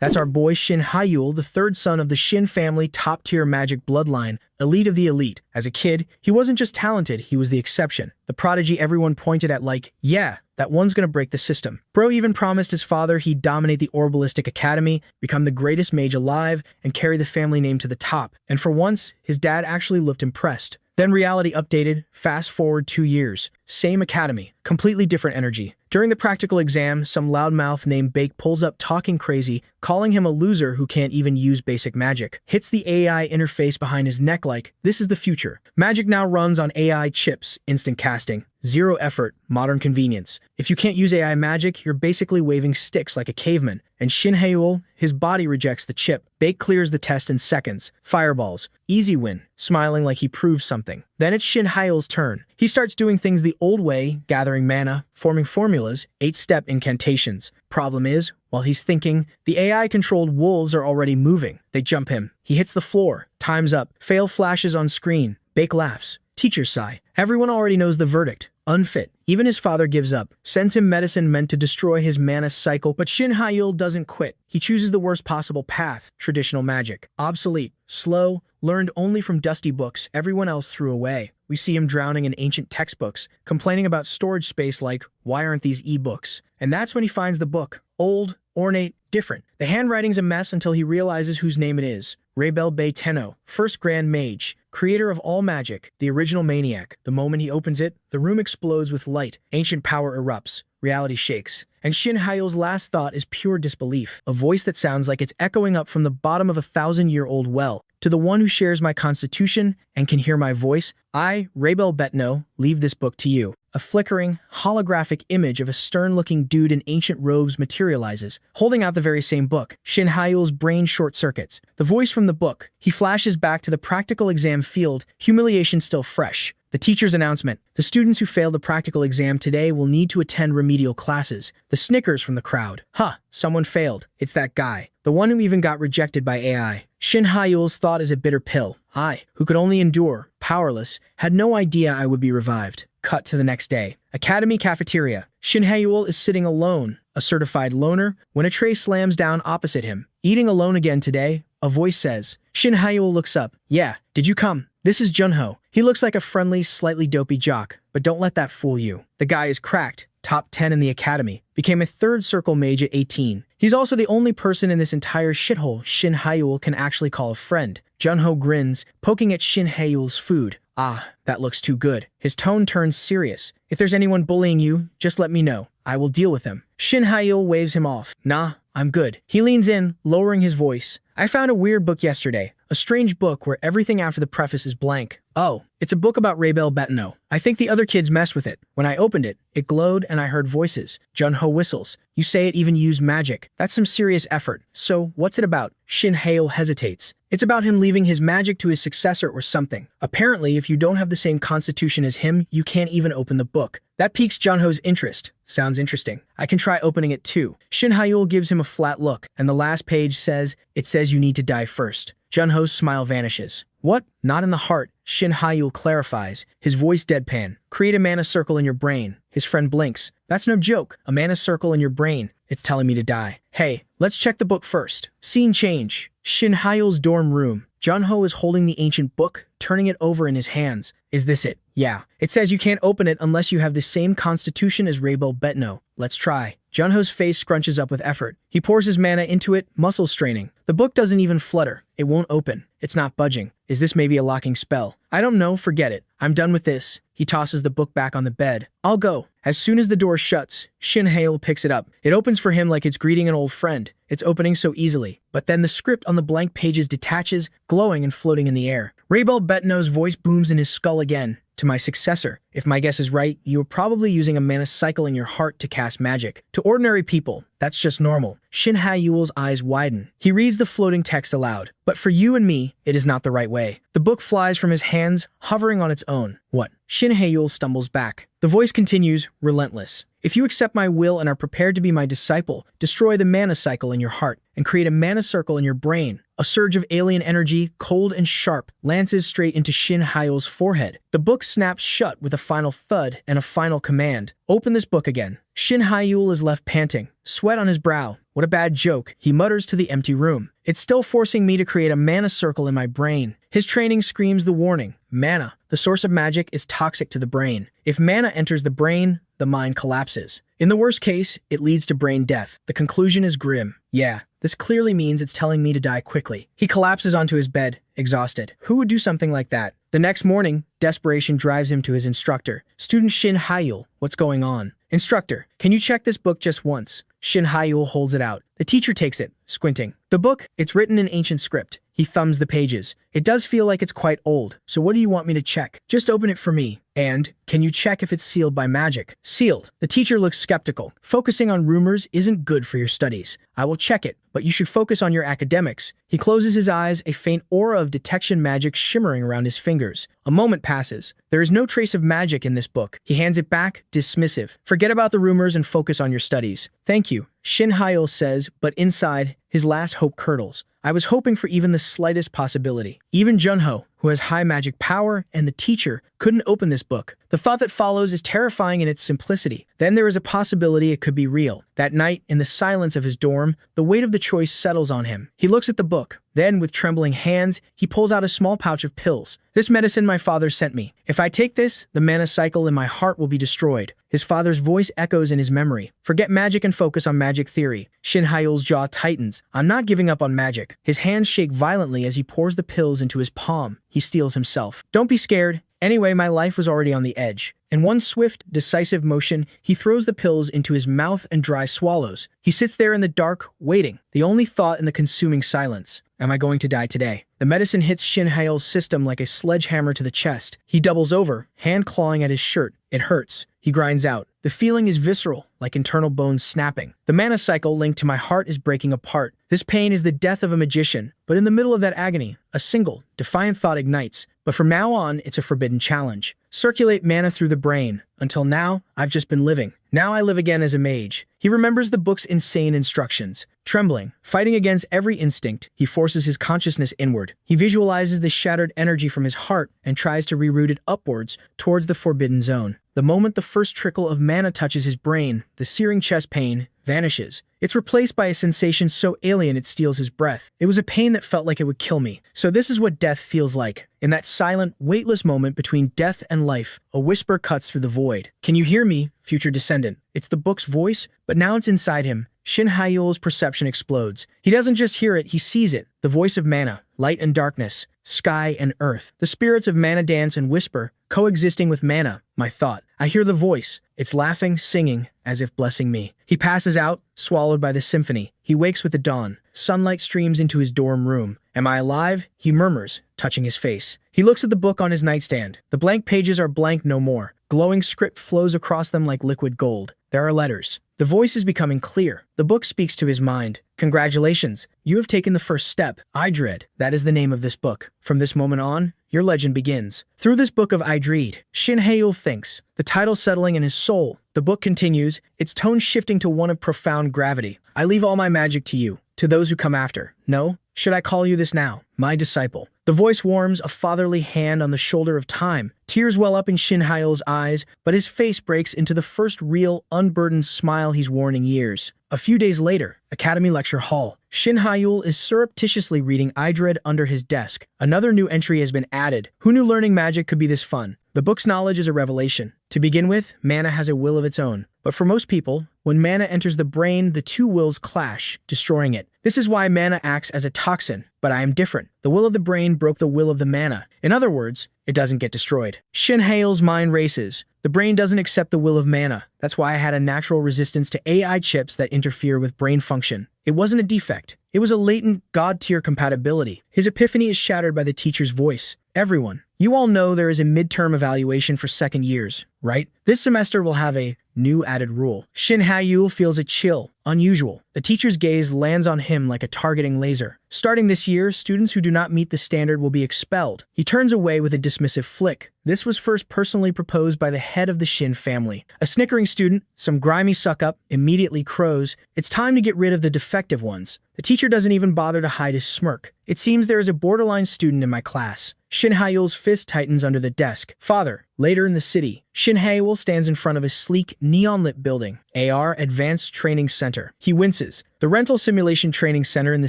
That's our boy Shin Hyul, the third son of the Shin family top-tier magic bloodline, elite of the elite. As a kid, he wasn't just talented, he was the exception. The prodigy everyone pointed at like, yeah, that one's gonna break the system. Bro even promised his father he'd dominate the Orbalistic Academy, become the greatest mage alive, and carry the family name to the top. And for once, his dad actually looked impressed. Then reality updated, fast forward 2 years. Same academy, completely different energy. During the practical exam, some loudmouth named Bake pulls up talking crazy, calling him a loser who can't even use basic magic. Hits the AI interface behind his neck like, this is the future. Magic now runs on AI chips, instant casting. Zero effort, modern convenience. If you can't use AI magic, you're basically waving sticks like a caveman. And Shin Hyul, his body rejects the chip. Bake clears the test in seconds. Fireballs. Easy win, smiling like he proved something. Then it's Shin Hyul's turn. He starts doing things the old way, gathering mana, forming formulas, 8-step incantations. Problem is, while he's thinking, the AI-controlled wolves are already moving. They jump him. He hits the floor. Time's up. Fail flashes on screen. Bake laughs. Teachers sigh. Everyone already knows the verdict. Unfit. Even his father gives up, sends him medicine meant to destroy his mana cycle, but Shin Hyul doesn't quit. He chooses the worst possible path, traditional magic. Obsolete, slow, learned only from dusty books everyone else threw away. We see him drowning in ancient textbooks, complaining about storage space like, why aren't these e-books? And that's when he finds the book. Old, ornate, different. The handwriting's a mess until he realizes whose name it is. Batenno, first Grand Mage, creator of all magic, the original maniac. The moment he opens it, the room explodes with light. Ancient power erupts. Reality shakes. And Shin Hyul's last thought is pure disbelief. A voice that sounds like it's echoing up from the bottom of a 1,000-year-old well. To the one who shares my constitution and can hear my voice, I, Batenno, leave this book to you. A flickering, holographic image of a stern-looking dude in ancient robes materializes, holding out the very same book. Shin Hyul's brain short-circuits. The voice from the book. He flashes back to the practical exam field, humiliation still fresh. The teacher's announcement. The students who failed the practical exam today will need to attend remedial classes. The snickers from the crowd. Huh, someone failed. It's that guy. The one who even got rejected by AI. Shin Hyul's thought is a bitter pill. I, who could only endure, powerless, had no idea I would be revived. Cut to the next day. Academy cafeteria. Shin Hyul is sitting alone, a certified loner, when a tray slams down opposite him. Eating alone again today, a voice says. Shin Hyul looks up. Yeah, did you come? This is Junho. He looks like a friendly, slightly dopey jock, but don't let that fool you. The guy is cracked, top 10 in the academy, became a third circle mage at 18. He's also the only person in this entire shithole Shin Hyul can actually call a friend. Junho grins, poking at Shin Hyul's food. Ah, that looks too good. His tone turns serious. If there's anyone bullying you, just let me know. I will deal with them. Shin Hyul waves him off. Nah, I'm good. He leans in, lowering his voice. I found a weird book yesterday. A strange book where everything after the preface is blank. Oh, it's a book about Batenno. I think the other kids messed with it. When I opened it, it glowed and I heard voices. Junho whistles. You say it even used magic. That's some serious effort. So, what's it about? Shin Hyul hesitates. It's about him leaving his magic to his successor or something. Apparently, if you don't have the same constitution as him, you can't even open the book. That piques Junho's interest. Sounds interesting. I can try opening it too. Shin Hyul gives him a flat look, and the last page says, it says you need to die first. Junho's smile vanishes. What? Not in the heart. Shin Hyul clarifies, his voice deadpan. Create a mana circle in your brain. His friend blinks. That's no joke. A mana circle in your brain. It's telling me to die. Hey, let's check the book first. Scene change. Shin Hyul's dorm room. Junho is holding the ancient book, turning it over in his hands. Is this it? Yeah. It says you can't open it unless you have the same constitution as Batenno. Let's try. Junho's face scrunches up with effort. He pours his mana into it, muscles straining. The book doesn't even flutter. It won't open. It's not budging. Is this maybe a locking spell? I don't know, forget it. I'm done with this. He tosses the book back on the bed. I'll go. As soon as the door shuts, Shin Hyul picks it up. It opens for him like it's greeting an old friend. It's opening so easily. But then the script on the blank pages detaches, glowing and floating in the air. Batenno's voice booms in his skull again. To my successor, if my guess is right, you are probably using a mana cycle in your heart to cast magic. To ordinary people, that's just normal. Shin Hyul's eyes widen. He reads the floating text aloud. But for you and me, it is not the right way. The book flies from his hands, hovering on its own. What? Shin Hyul stumbles back. The voice continues, relentless. If you accept my will and are prepared to be my disciple, destroy the mana cycle in your heart and create a mana circle in your brain. A surge of alien energy, cold and sharp, lances straight into Shin Hyeul's forehead. The book snaps shut with a final thud and a final command. Open this book again. Shin Hyeul is left panting, sweat on his brow. What a bad joke, he mutters to the empty room. It's still forcing me to create a mana circle in my brain. His training screams the warning. Mana, the source of magic, is toxic to the brain. If mana enters the brain, the mind collapses. In the worst case, it leads to brain death. The conclusion is grim. Yeah, this clearly means it's telling me to die quickly. He collapses onto his bed, exhausted. Who would do something like that? The next morning, desperation drives him to his instructor. Student Shin Hyeul, what's going on? Instructor, can you check this book just once? Shin Hyeul holds it out. The teacher takes it, squinting. The book, it's written in ancient script. He thumbs the pages. It does feel like it's quite old, so what do you want me to check? Just open it for me. And, can you check if it's sealed by magic? Sealed. The teacher looks skeptical. Focusing on rumors isn't good for your studies. I will check it, but you should focus on your academics. He closes his eyes, a faint aura of detection magic shimmering around his fingers. A moment passes. There is no trace of magic in this book. He hands it back, dismissive. Forget about the rumors and focus on your studies. Thank you, Shin Hyeul says, but inside, his last hope curdles. I was hoping for even the slightest possibility. Even Junho, who has high magic power, and the teacher couldn't open this book. The thought that follows is terrifying in its simplicity. Then there is a possibility it could be real. That night, in the silence of his dorm, the weight of the choice settles on him. He looks at the book. Then, with trembling hands, he pulls out a small pouch of pills. This medicine my father sent me. If I take this, the mana cycle in my heart will be destroyed. His father's voice echoes in his memory. Forget magic and focus on magic theory. Shin Hyeul's jaw tightens. I'm not giving up on magic. His hands shake violently as he pours the pills into his palm. He steels himself. Don't be scared. Anyway, my life was already on the edge. In one swift, decisive motion, he throws the pills into his mouth and dry swallows. He sits there in the dark, waiting, the only thought in the consuming silence. Am I going to die today? The medicine hits Shin Hyeul's system like a sledgehammer to the chest. He doubles over, hand clawing at his shirt. It hurts. He grinds out. The feeling is visceral, like internal bones snapping. The mana cycle linked to my heart is breaking apart. This pain is the death of a magician, but in the middle of that agony, a single, defiant thought ignites. But from now on, it's a forbidden challenge. Circulate mana through the brain. Until now, I've just been living. Now I live again as a mage. He remembers the book's insane instructions. Trembling, fighting against every instinct, he forces his consciousness inward. He visualizes the shattered energy from his heart and tries to reroute it upwards towards the forbidden zone. The moment the first trickle of mana touches his brain, the searing chest pain vanishes. It's replaced by a sensation so alien it steals his breath. It was a pain that felt like it would kill me. So this is what death feels like. In that silent, weightless moment between death and life, a whisper cuts through the void. Can you hear me, future descendant? It's the book's voice, but now it's inside him. Shin Hyeul's perception explodes. He doesn't just hear it, he sees it. The voice of mana, light and darkness, sky and earth. The spirits of mana dance and whisper, coexisting with mana, my thought. I hear the voice. It's laughing, singing, as if blessing me. He passes out, swallowed by the symphony. He wakes with the dawn. Sunlight streams into his dorm room. Am I alive? He murmurs, touching his face. He looks at the book on his nightstand. The blank pages are blank no more. Glowing script flows across them like liquid gold. There are letters. The voice is becoming clear. The book speaks to his mind. Congratulations, you have taken the first step. Idred, that is the name of this book. From this moment on, your legend begins. Through this book of Idred, Shin Hyeul thinks, the title settling in his soul. The book continues, its tone shifting to one of profound gravity. I leave all my magic to you, to those who come after. No? Should I call you this now? My disciple. The voice warms, a fatherly hand on the shoulder of time. Tears well up in Shin Hyeul's eyes, but his face breaks into the first real, unburdened smile he's worn in years. A few days later, Academy Lecture Hall. Shin Hyeul is surreptitiously reading Idred under his desk. Another new entry has been added. Who knew learning magic could be this fun? The book's knowledge is a revelation. To begin with, mana has a will of its own. But for most people, when mana enters the brain, the two wills clash, destroying it. This is why mana acts as a toxin, but I am different. The will of the brain broke the will of the mana. In other words, it doesn't get destroyed. Shin Hyeul's mind races. The brain doesn't accept the will of mana. That's why I had a natural resistance to AI chips that interfere with brain function. It wasn't a defect. It was a latent, God-tier compatibility. His epiphany is shattered by the teacher's voice. Everyone, you all know there is a midterm evaluation for second years, right? This semester will have a new added rule. Shin Hyeul feels a chill, unusual. The teacher's gaze lands on him like a targeting laser. Starting this year, students who do not meet the standard will be expelled. He turns away with a dismissive flick. This was first personally proposed by the head of the Shin family. A snickering student, some grimy suck-up, immediately crows, "It's time to get rid of the defective ones." The teacher doesn't even bother to hide his smirk. "It seems there is a borderline student in my class." Shin Hae-yul's fist tightens under the desk. Father. Later in the city, Shin Hae-yul stands in front of a sleek, neon-lit building, AR Advanced Training Center. He winces. The rental simulation training center in the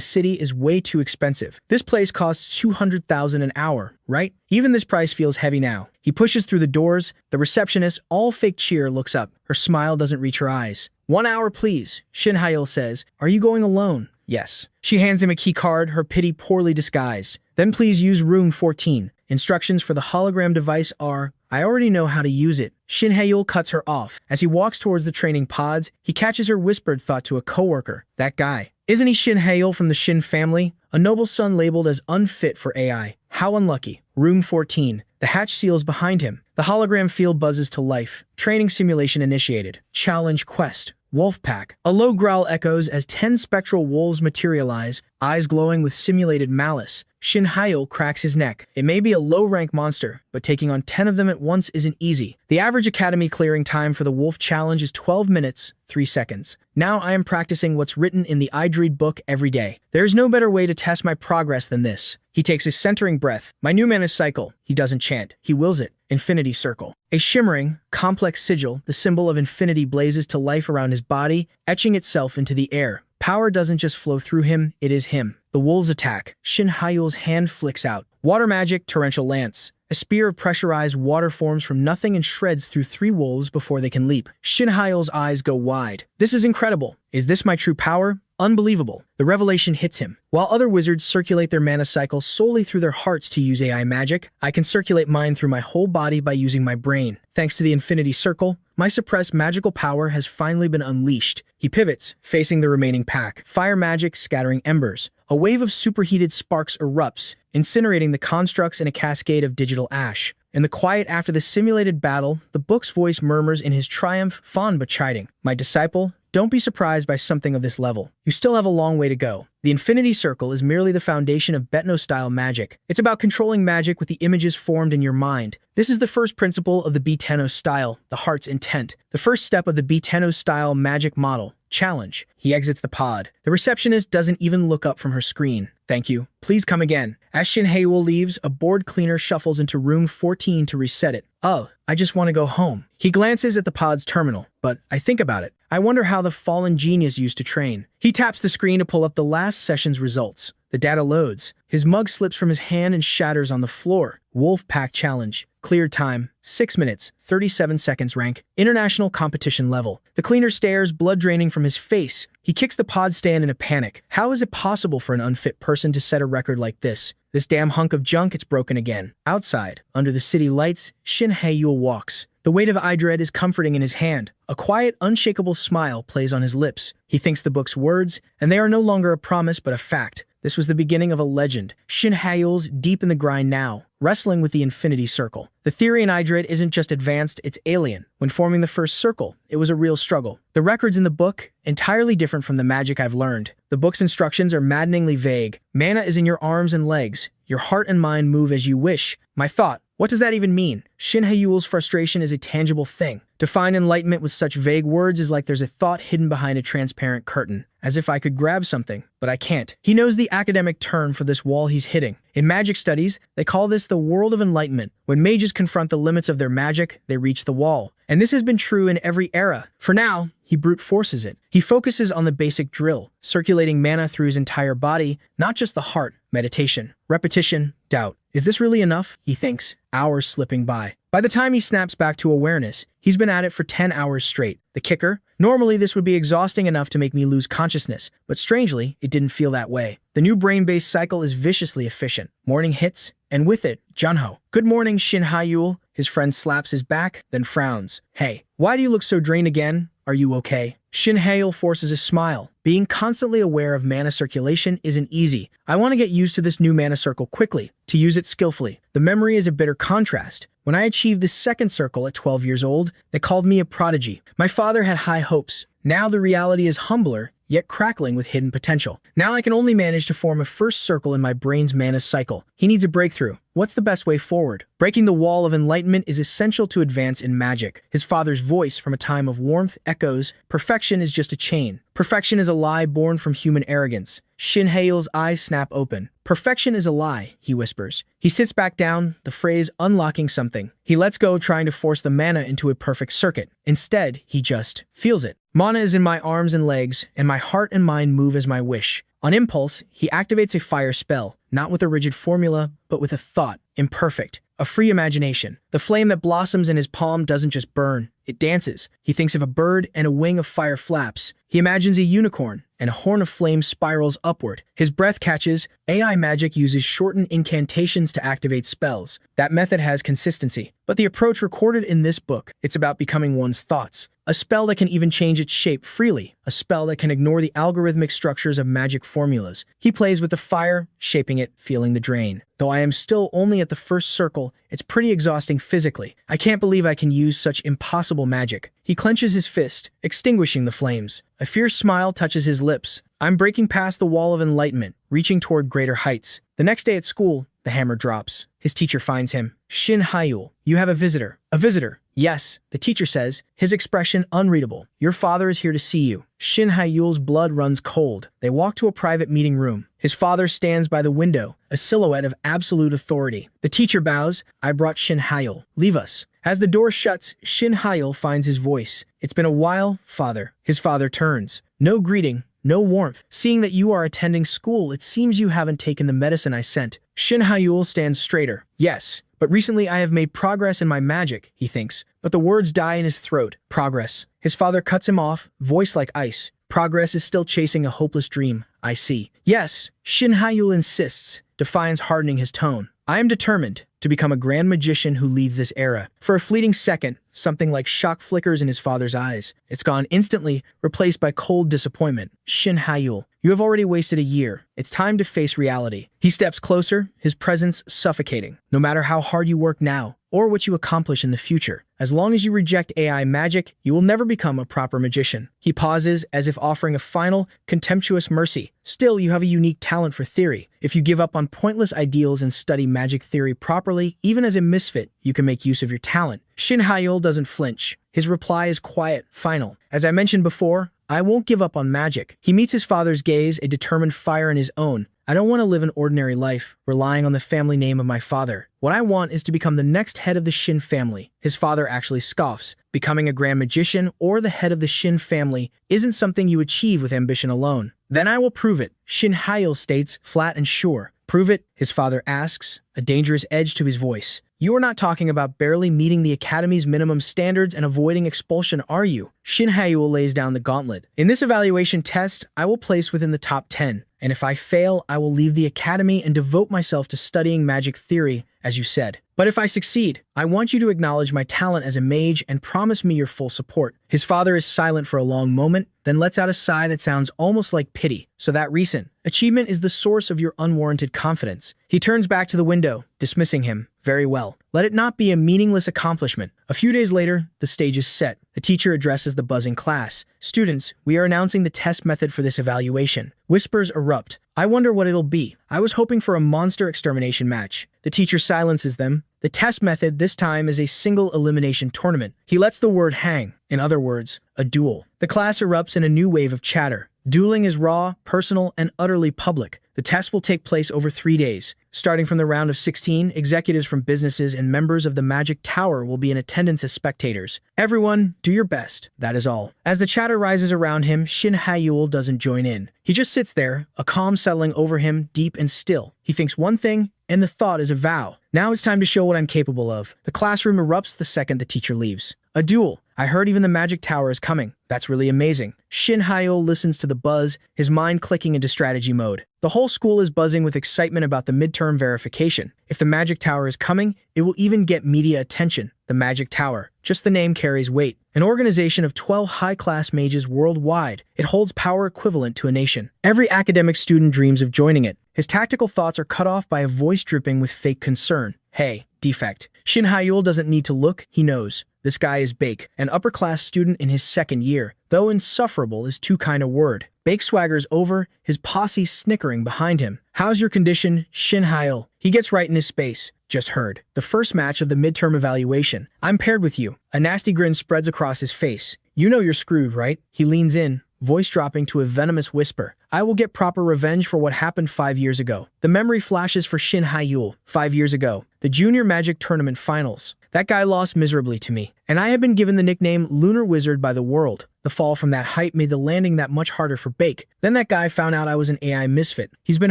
city is way too expensive. This place costs $200,000 an hour, right? Even this price feels heavy now. He pushes through the doors. The receptionist, all fake cheer, looks up. Her smile doesn't reach her eyes. "1 hour, please," Shin Hae-yul says. "Are you going alone?" "Yes." She hands him a key card, her pity poorly disguised. "Then please use room 14. Instructions for the hologram device are..." "I already know how to use it." Shin Hae-yul cuts her off. As he walks towards the training pods, he catches her whispered thought to a coworker. "That guy. Isn't he Shin Hae-yul from the Shin family? A noble son labeled as unfit for AI. How unlucky." Room 14. The hatch seals behind him. The hologram field buzzes to life. Training simulation initiated. Challenge quest. Wolf pack. A low growl echoes as 10 spectral wolves materialize, eyes glowing with simulated malice. Shin Hae-yul cracks his neck. It may be a low-rank monster, but taking on 10 of them at once isn't easy. The average academy clearing time for the wolf challenge is 12 minutes, 3 seconds. Now I am practicing what's written in the Idreed book every day. There's no better way to test my progress than this. He takes a centering breath. My new mana cycle. He doesn't chant. He wills it. Infinity circle. A shimmering, complex sigil, the symbol of infinity, blazes to life around his body, etching itself into the air. Power doesn't just flow through him, it is him. The wolves attack. Shin Hae-yul's hand flicks out. Water magic, torrential lance. A spear of pressurized water forms from nothing and shreds through 3 wolves before they can leap. Shin Hae-yul's eyes go wide. This is incredible. Is this my true power? Unbelievable. The revelation hits him. While other wizards circulate their mana cycle solely through their hearts to use AI magic, I can circulate mine through my whole body by using my brain. Thanks to the Infinity Circle, my suppressed magical power has finally been unleashed. He pivots, facing the remaining pack. Fire magic scattering embers. A wave of superheated sparks erupts, incinerating the constructs in a cascade of digital ash. In the quiet after the simulated battle, the book's voice murmurs in his triumph, fond but chiding. "My disciple, don't be surprised by something of this level. You still have a long way to go." The Infinity Circle is merely the foundation of Batenno-style magic. It's about controlling magic with the images formed in your mind. This is the first principle of the Batenno style, the heart's intent. The first step of the Batenno style magic model. Challenge. He exits the pod. The receptionist doesn't even look up from her screen. "Thank you. Please come again." As Shin Hae-yul leaves, a board cleaner shuffles into room 14 to reset it. "Oh, I just want to go home." He glances at the pod's terminal. "But I think about it. I wonder how the fallen genius used to train." He taps the screen to pull up the last session's results. The data loads. His mug slips from his hand and shatters on the floor. Wolf Pack Challenge. Cleared time, 6 minutes, 37 seconds. Rank, international competition level. The cleaner stares, blood draining from his face. He kicks the pod stand in a panic. How is it possible for an unfit person to set a record like this? This damn hunk of junk, it's broken again. Outside, under the city lights, Shin Hae-yul walks. The weight of Idred is comforting in his hand. A quiet, unshakable smile plays on his lips. He thinks the book's words, and they are no longer a promise but a fact. This was the beginning of a legend. Shin Hae-yul's deep in the grind now, wrestling with the Infinity Circle. The theory in Idred isn't just advanced, it's alien. When forming the first circle, it was a real struggle. The records in the book, entirely different from the magic I've learned. The book's instructions are maddeningly vague. Mana is in your arms and legs. Your heart and mind move as you wish. My thought, what does that even mean? Shin Hae-yul's frustration is a tangible thing. To find enlightenment with such vague words is like there's a thought hidden behind a transparent curtain. As if I could grab something, but I can't. He knows the academic term for this wall he's hitting. In magic studies, they call this the world of enlightenment. When mages confront the limits of their magic, they reach the wall. And this has been true in every era. For now, he brute forces it. He focuses on the basic drill, circulating mana through his entire body, not just the heart. Meditation, repetition, doubt. Is this really enough? He thinks, hours slipping by. By the time he snaps back to awareness, he's been at it for 10 hours straight. The kicker? Normally this would be exhausting enough to make me lose consciousness, but strangely, it didn't feel that way. The new brain-based cycle is viciously efficient. Morning hits, and with it, Junho. "Good morning, Shin Hae-yul." His friend slaps his back, then frowns. "Hey, why do you look so drained again? Are you okay?" Shin Hae-yul forces a smile. Being constantly aware of mana circulation isn't easy. I want to get used to this new mana circle quickly, to use it skillfully. The memory is a bitter contrast. When I achieved this second circle at 12 years old, they called me a prodigy. My father had high hopes. Now the reality is humbler, yet crackling with hidden potential. Now I can only manage to form a first circle in my brain's mana cycle. He needs a breakthrough. What's the best way forward? Breaking the wall of enlightenment is essential to advance in magic. His father's voice from a time of warmth echoes, perfection is just a chain. Perfection is a lie born from human arrogance. Shin Haeul's eyes snap open. Perfection is a lie, he whispers. He sits back down, the phrase unlocking something. He lets go trying to force the mana into a perfect circuit. Instead, he just feels it. Mana is in my arms and legs, and my heart and mind move as my wish. On impulse, he activates a fire spell, not with a rigid formula, but with a thought, imperfect, a free imagination. The flame that blossoms in his palm doesn't just burn, it dances. He thinks of a bird and a wing of fire flaps. He imagines a unicorn, and a horn of flame spirals upward. His breath catches. AI magic uses shortened incantations to activate spells. That method has consistency. But the approach recorded in this book, it's about becoming one's thoughts. A spell that can even change its shape freely. A spell that can ignore the algorithmic structures of magic formulas. He plays with the fire, shaping it, feeling the drain. Though I am still only at the first circle, it's pretty exhausting physically. I can't believe I can use such impossible magic. He clenches his fist, extinguishing the flames. A fierce smile touches his lips. I'm breaking past the wall of enlightenment, reaching toward greater heights. The next day at school, the hammer drops. His teacher finds him. Shin Haeul, you have a visitor. A visitor? Yes, the teacher says, his expression unreadable. Your father is here to see you. Shin Haeul's blood runs cold. They walk to a private meeting room. His father stands by the window, a silhouette of absolute authority. The teacher bows. I brought Shin Haeul. Leave us. As the door shuts, Shin Haeul finds his voice. It's been a while, father. His father turns. No greeting, no warmth. Seeing that you are attending school, it seems you haven't taken the medicine I sent. Shin Haeul stands straighter. Yes, but recently I have made progress in my magic, he thinks. But the words die in his throat. Progress. His father cuts him off, voice like ice. Progress is still chasing a hopeless dream. I see. Yes, Shin Haeul insists, defiance hardening his tone. I am determined to become a grand magician who leads this era. For a fleeting second, something like shock flickers in his father's eyes. It's gone instantly, replaced by cold disappointment. Shin Haeul, you have already wasted a year. It's time to face reality. He steps closer, his presence suffocating. No matter how hard you work now, or what you accomplish in the future, as long as you reject AI magic, you will never become a proper magician. He pauses, as if offering a final, contemptuous mercy. Still, you have a unique talent for theory. If you give up on pointless ideals and study magic theory properly, even as a misfit, you can make use of your talent. Shin Haeul doesn't flinch. His reply is quiet, final. As I mentioned before, I won't give up on magic. He meets his father's gaze, a determined fire in his own. I don't want to live an ordinary life, relying on the family name of my father. What I want is to become the next head of the Shin family. His father actually scoffs. Becoming a grand magician or the head of the Shin family isn't something you achieve with ambition alone. Then I will prove it, Shin Haeul states, flat and sure. Prove it? His father asks, a dangerous edge to his voice. You are not talking about barely meeting the Academy's minimum standards and avoiding expulsion, are you? Shin Haeul lays down the gauntlet. In this evaluation test, I will place within the top 10. And if I fail, I will leave the Academy and devote myself to studying magic theory, as you said. But if I succeed, I want you to acknowledge my talent as a mage and promise me your full support. His father is silent for a long moment, then lets out a sigh that sounds almost like pity. So that recent achievement is the source of your unwarranted confidence. He turns back to the window, dismissing him. Very well. Let it not be a meaningless accomplishment. A few days later, the stage is set. The teacher addresses the buzzing class. Students, we are announcing the test method for this evaluation. Whispers erupt. I wonder what it'll be. I was hoping for a monster extermination match. The teacher silences them. The test method this time is a single elimination tournament. He lets the word hang. In other words, a duel. The class erupts in a new wave of chatter. Dueling is raw, personal, and utterly public. The test will take place over 3 days. Starting from the round of 16, executives from businesses and members of the Magic Tower will be in attendance as spectators. Everyone, do your best. That is all. As the chatter rises around him, Shin Haeul doesn't join in. He just sits there, a calm settling over him, deep and still. He thinks one thing, and the thought is a vow. Now it's time to show what I'm capable of. The classroom erupts the second the teacher leaves. A duel. I heard even the Magic Tower is coming. That's really amazing. Shin Haeul listens to the buzz, his mind clicking into strategy mode. The whole school is buzzing with excitement about the midterm verification. If the Magic Tower is coming, it will even get media attention. The Magic Tower. Just the name carries weight. An organization of 12 high-class mages worldwide. It holds power equivalent to a nation. Every academic student dreams of joining it. His tactical thoughts are cut off by a voice dripping with fake concern. Hey, defect. Shin Hyul doesn't need to look, he knows. This guy is Bake, an upper-class student in his second year, though insufferable is too kind a word. Bake swaggers over, his posse snickering behind him. How's your condition, Shin Hyul? He gets right in his space. Just heard. The first match of the midterm evaluation. I'm paired with you. A nasty grin spreads across his face. You know you're screwed, right? He leans in, voice dropping to a venomous whisper. I will get proper revenge for what happened 5 years ago. The memory flashes for Shin Hyul. 5 years ago. The Junior Magic Tournament Finals. That guy lost miserably to me, and I have been given the nickname Lunar Wizard by the world. The fall from that height made the landing that much harder for Bake. Then that guy found out I was an AI misfit. He's been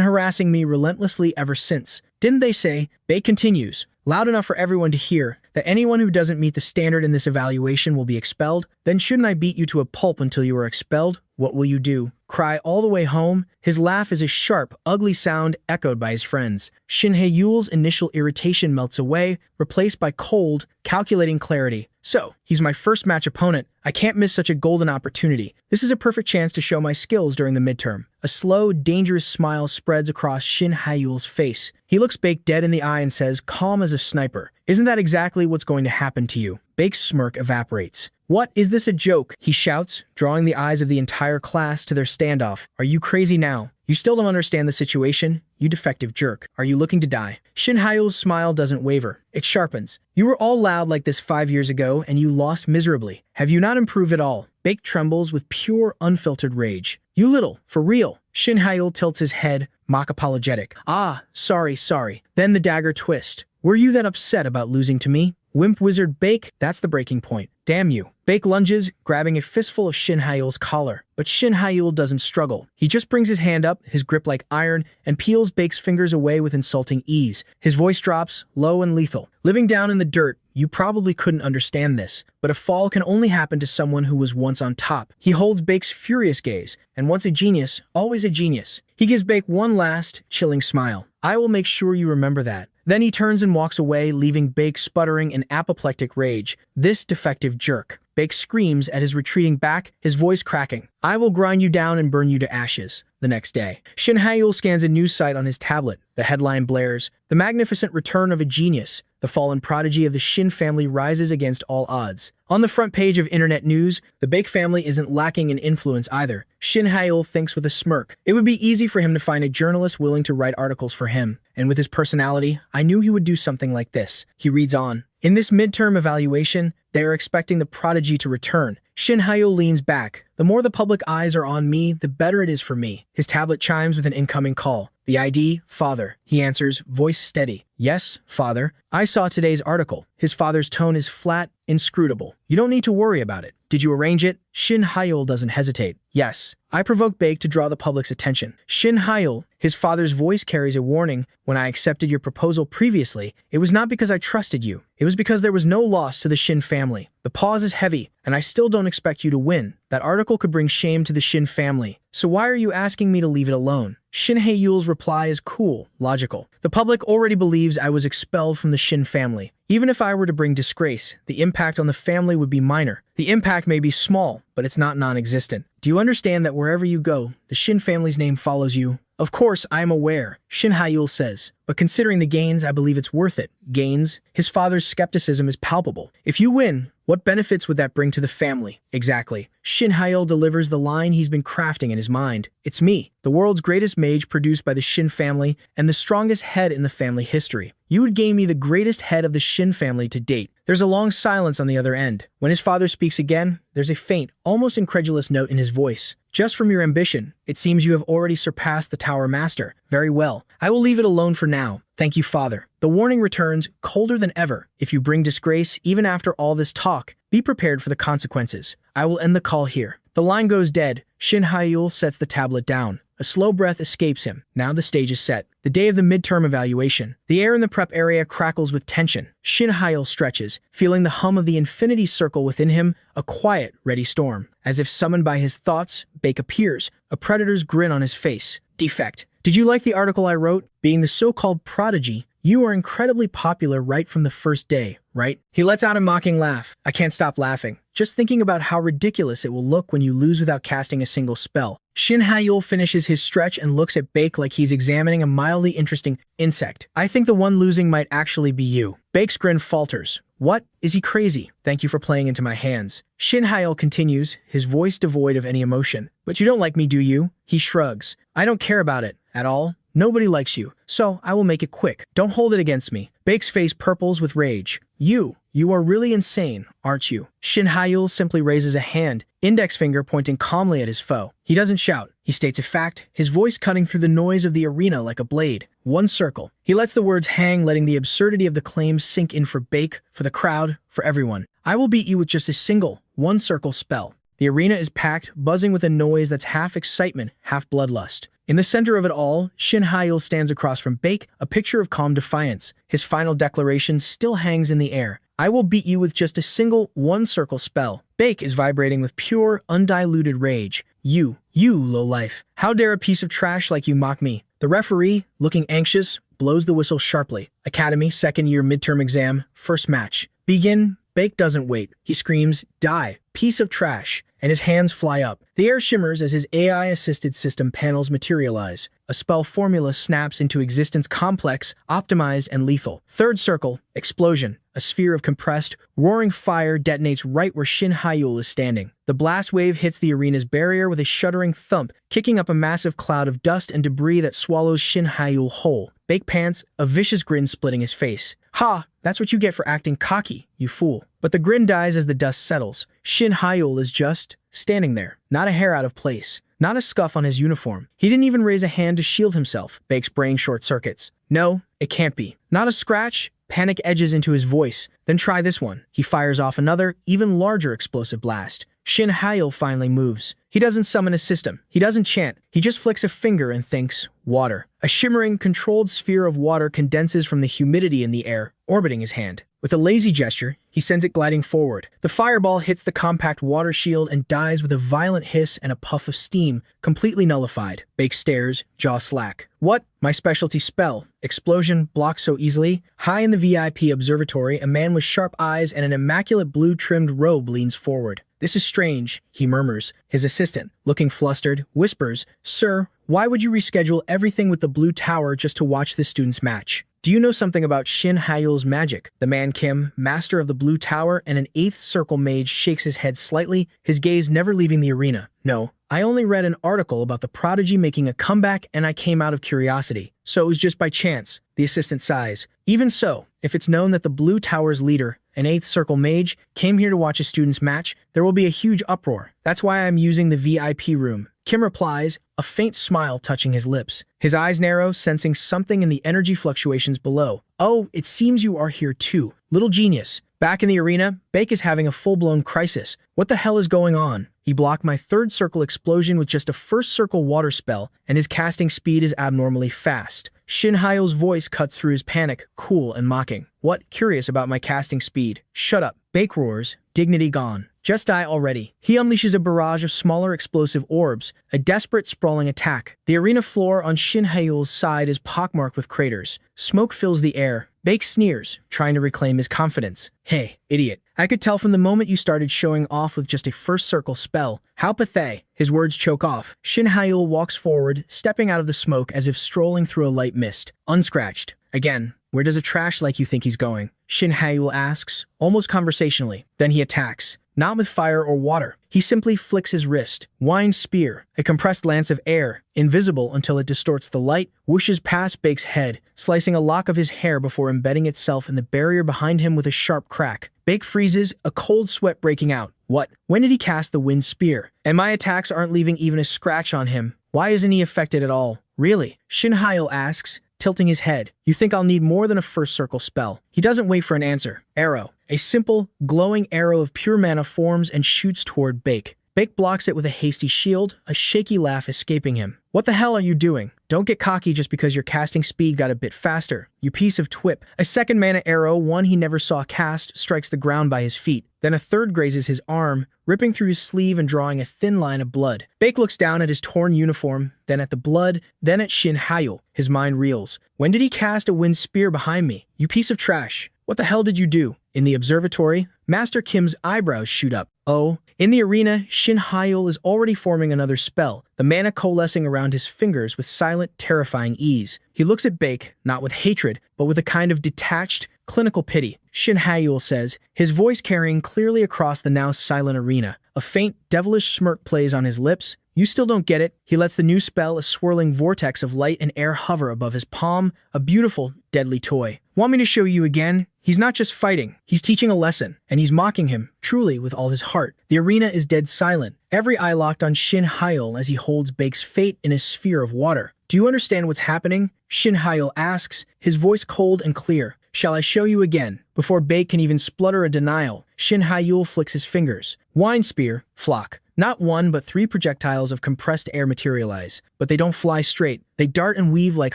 harassing me relentlessly ever since. Didn't they say? Bake continues, loud enough for everyone to hear, that anyone who doesn't meet the standard in this evaluation will be expelled? Then shouldn't I beat you to a pulp until you are expelled? What will you do? Cry all the way home? His laugh is a sharp, ugly sound echoed by his friends. Shin Hyul's initial irritation melts away, replaced by cold, calculating clarity. So, he's my first match opponent. I can't miss such a golden opportunity. This is a perfect chance to show my skills during the midterm. A slow, dangerous smile spreads across Shin Hyul's face. He looks Bake dead in the eye and says, calm as a sniper, "Isn't that exactly what's going to happen to you?" Bake's smirk evaporates. What? Is this a joke? He shouts, drawing the eyes of the entire class to their standoff. Are you crazy now? You still don't understand the situation? You defective jerk. Are you looking to die? Shin Hyul's smile doesn't waver. It sharpens. You were all loud like this 5 years ago, and you lost miserably. Have you not improved at all? Bake trembles with pure, unfiltered rage. You little, for real. Shin Hyul tilts his head, mock apologetic. Ah, sorry. Then the dagger twist. Were you that upset about losing to me? Wimp wizard Bake, that's the breaking point. Damn you. Bake lunges, grabbing a fistful of Shin Hyul's collar. But Shin Hyul doesn't struggle. He just brings his hand up, his grip like iron, and peels Bake's fingers away with insulting ease. His voice drops, low and lethal. Living down in the dirt, you probably couldn't understand this, but a fall can only happen to someone who was once on top. He holds Bake's furious gaze, and once a genius, always a genius. He gives Bake one last, chilling smile. I will make sure you remember that. Then he turns and walks away, leaving Bake sputtering in apoplectic rage. This defective jerk. Bake screams at his retreating back, his voice cracking. I will grind you down and burn you to ashes. The next day, Shin Hyul scans a news site on his tablet. The headline blares, "The magnificent return of a genius. The fallen prodigy of the Shin family rises against all odds." On the front page of internet news, the Bake family isn't lacking in influence either. Shin Hyul thinks with a smirk. It would be easy for him to find a journalist willing to write articles for him. And with his personality, I knew he would do something like this. He reads on. In this midterm evaluation, they are expecting the prodigy to return. Shin Hyul leans back. The more the public eyes are on me, the better it is for me. His tablet chimes with an incoming call. The ID, Father. He answers, voice steady. Yes, Father. I saw today's article. His father's tone is flat, inscrutable. You don't need to worry about it. Did you arrange it? Shin Hyul doesn't hesitate. Yes. I provoked Bake to draw the public's attention. Shin Hyul, his father's voice carries a warning. When I accepted your proposal previously, it was not because I trusted you. It was because there was no loss to the Shin family. The pause is heavy, and I still don't expect you to win. That article could bring shame to the Shin family. So why are you asking me to leave it alone? Shin Hyul's reply is cool, logical. The public already believes I was expelled from the Shin family. Even if I were to bring disgrace, the impact on the family would be minor. The impact may be small, but it's not non-existent. Do you understand that wherever you go, the Shin family's name follows you? Of course, I am aware, Shin Hyul says, but considering the gains, I believe it's worth it. Gains? His father's skepticism is palpable. If you win, what benefits would that bring to the family? Exactly. Shin Hyul delivers the line he's been crafting in his mind. It's me, the world's greatest mage produced by the Shin family and the strongest head in the family history. You would gain me the greatest head of the Shin family to date. There's a long silence on the other end. When his father speaks again, there's a faint, almost incredulous note in his voice. Just from your ambition, it seems you have already surpassed the Tower Master. Very well. I will leave it alone for now. Thank you, Father. The warning returns, colder than ever. If you bring disgrace, even after all this talk, be prepared for the consequences. I will end the call here. The line goes dead. Shin Hyul sets the tablet down. A slow breath escapes him. Now the stage is set. The day of the midterm evaluation. The air in the prep area crackles with tension. Shin Hyul stretches, feeling the hum of the infinity circle within him, a quiet, ready storm. As if summoned by his thoughts, Bake appears, a predator's grin on his face. Defect. Did you like the article I wrote? Being the so-called prodigy, You are incredibly popular right from the first day, right? He lets out a mocking laugh. I can't stop laughing, just thinking about how ridiculous it will look when you lose without casting a single spell. Shin Hae-yul finishes his stretch and looks at Bake like he's examining a mildly interesting insect. I think the one losing might actually be you. Bake's grin falters. What? Is he crazy? Thank you for playing into my hands. Shin Hae-yul continues, his voice devoid of any emotion. But you don't like me, do you? He shrugs. I don't care about it. At all. Nobody likes you, so I will make it quick. Don't hold it against me. Bake's face purples with rage. You are really insane, aren't you? Shin Hae-yul simply raises a hand, index finger pointing calmly at his foe. He doesn't shout. He states a fact, his voice cutting through the noise of the arena like a blade. One circle. He lets the words hang, letting the absurdity of the claim sink in for Bake, for the crowd, for everyone. I will beat you with just a single, one-circle spell. The arena is packed, buzzing with a noise that's half excitement, half bloodlust. In the center of it all, Shin Hae-yul stands across from Bake, a picture of calm defiance. His final declaration still hangs in the air. I will beat you with just a single, one-circle spell. Bake is vibrating with pure, undiluted rage. You lowlife. How dare a piece of trash like you mock me? The referee, looking anxious, blows the whistle sharply. Academy, second-year midterm exam, first match. Begin. Bake doesn't wait. He screams, die, piece of trash, and his hands fly up. The air shimmers as his AI-assisted system panels materialize. A spell formula snaps into existence, complex, optimized, and lethal. Third circle, explosion. A sphere of compressed, roaring fire detonates right where Shin Hae-yul is standing. The blast wave hits the arena's barrier with a shuddering thump, kicking up a massive cloud of dust and debris that swallows Shin Hae-yul whole. Bake pants, a vicious grin splitting his face. Ha! That's what you get for acting cocky, you fool. But the grin dies as the dust settles. Shin Hae-yul is just standing there, not a hair out of place, not a scuff on his uniform. He didn't even raise a hand to shield himself. Bake's brain short circuits. No, it can't be. Not a scratch. Panic edges into his voice. Then try this one. He fires off another, even larger explosive blast. Shin Hae-yul finally moves. He doesn't summon a system. He doesn't chant. He just flicks a finger and thinks, water. A shimmering, controlled sphere of water condenses from the humidity in the air, orbiting his hand. With a lazy gesture, he sends it gliding forward. The fireball hits the compact water shield and dies with a violent hiss and a puff of steam, completely nullified. Bake stares, jaw slack. What? My specialty spell. Explosion blocked so easily? High in the VIP observatory, a man with sharp eyes and an immaculate blue-trimmed robe leans forward. This is strange, he murmurs. His assistant, looking flustered, whispers, Sir, why would you reschedule everything with the Blue Tower just to watch the students' match? Do you know something about Shin Hae-yul's magic? The man Kim, master of the Blue Tower and an 8th circle mage, shakes his head slightly, his gaze never leaving the arena. No, I only read an article about the prodigy making a comeback and I came out of curiosity. So it was just by chance. The assistant sighs. Even so, if it's known that the Blue Tower's leader, an 8th circle mage, came here to watch a student's match, there will be a huge uproar. That's why I'm using the VIP room. Kim replies, a faint smile touching his lips. His eyes narrow, sensing something in the energy fluctuations below. Oh, it seems you are here too. Little genius. Back in the arena, Bake is having a full-blown crisis. What the hell is going on? He blocked my 3rd circle explosion with just a 1st circle water spell, and his casting speed is abnormally fast. Shin Hae-yul's voice cuts through his panic, cool and mocking. What? Curious about my casting speed. Shut up. Bake roars, dignity gone. Just die already. He unleashes a barrage of smaller explosive orbs, a desperate sprawling attack. The arena floor on Shin Hae-yul's side is pockmarked with craters. Smoke fills the air. Bake sneers, trying to reclaim his confidence. Hey, idiot. I could tell from the moment you started showing off with just a 1st circle spell. How pathetic. His words choke off. Shin Hae-yul walks forward, stepping out of the smoke as if strolling through a light mist. Unscratched. Again, where does a trash like you think he's going? Shin Hae-yul asks, almost conversationally. Then he attacks. Not with fire or water. He simply flicks his wrist. Wind spear, a compressed lance of air, invisible until it distorts the light, whooshes past Bake's head, slicing a lock of his hair before embedding itself in the barrier behind him with a sharp crack. Bake freezes, a cold sweat breaking out. What? When did he cast the wind spear? And my attacks aren't leaving even a scratch on him. Why isn't he affected at all? Really? Shin Hae-yul asks, tilting his head. You think I'll need more than a 1st circle spell? He doesn't wait for an answer. Arrow. A simple, glowing arrow of pure mana forms and shoots toward Bake. Bake blocks it with a hasty shield, a shaky laugh escaping him. What the hell are you doing? Don't get cocky just because your casting speed got a bit faster, you piece of twip. A 2nd mana arrow, one he never saw cast, strikes the ground by his feet. Then a third grazes his arm, ripping through his sleeve and drawing a thin line of blood. Bake looks down at his torn uniform, then at the blood, then at Shin Hayo. His mind reels. When did he cast a wind spear behind me? You piece of trash. What the hell did you do? In the observatory, Master Kim's eyebrows shoot up. Oh, in the arena, Shin Hayo is already forming another spell, the mana coalescing around his fingers with silent, terrifying ease. He looks at Bake, not with hatred, but with a kind of detached, clinical pity. Shin Hayo says, his voice carrying clearly across the now silent arena. A faint, devilish smirk plays on his lips. You still don't get it? He lets the new spell, a swirling vortex of light and air, hover above his palm, a beautiful, deadly toy. Want me to show you again? He's not just fighting, he's teaching a lesson, and he's mocking him, truly with all his heart. The arena is dead silent, every eye locked on Shin Hayo as he holds Bake's fate in a sphere of water. Do you understand what's happening? Shin Hayo asks, his voice cold and clear. Shall I show you again? Before Bake can even splutter a denial, Shin Hayo flicks his fingers. Wine spear, flock. Not one, but 3 projectiles of compressed air materialize. But they don't fly straight. They dart and weave like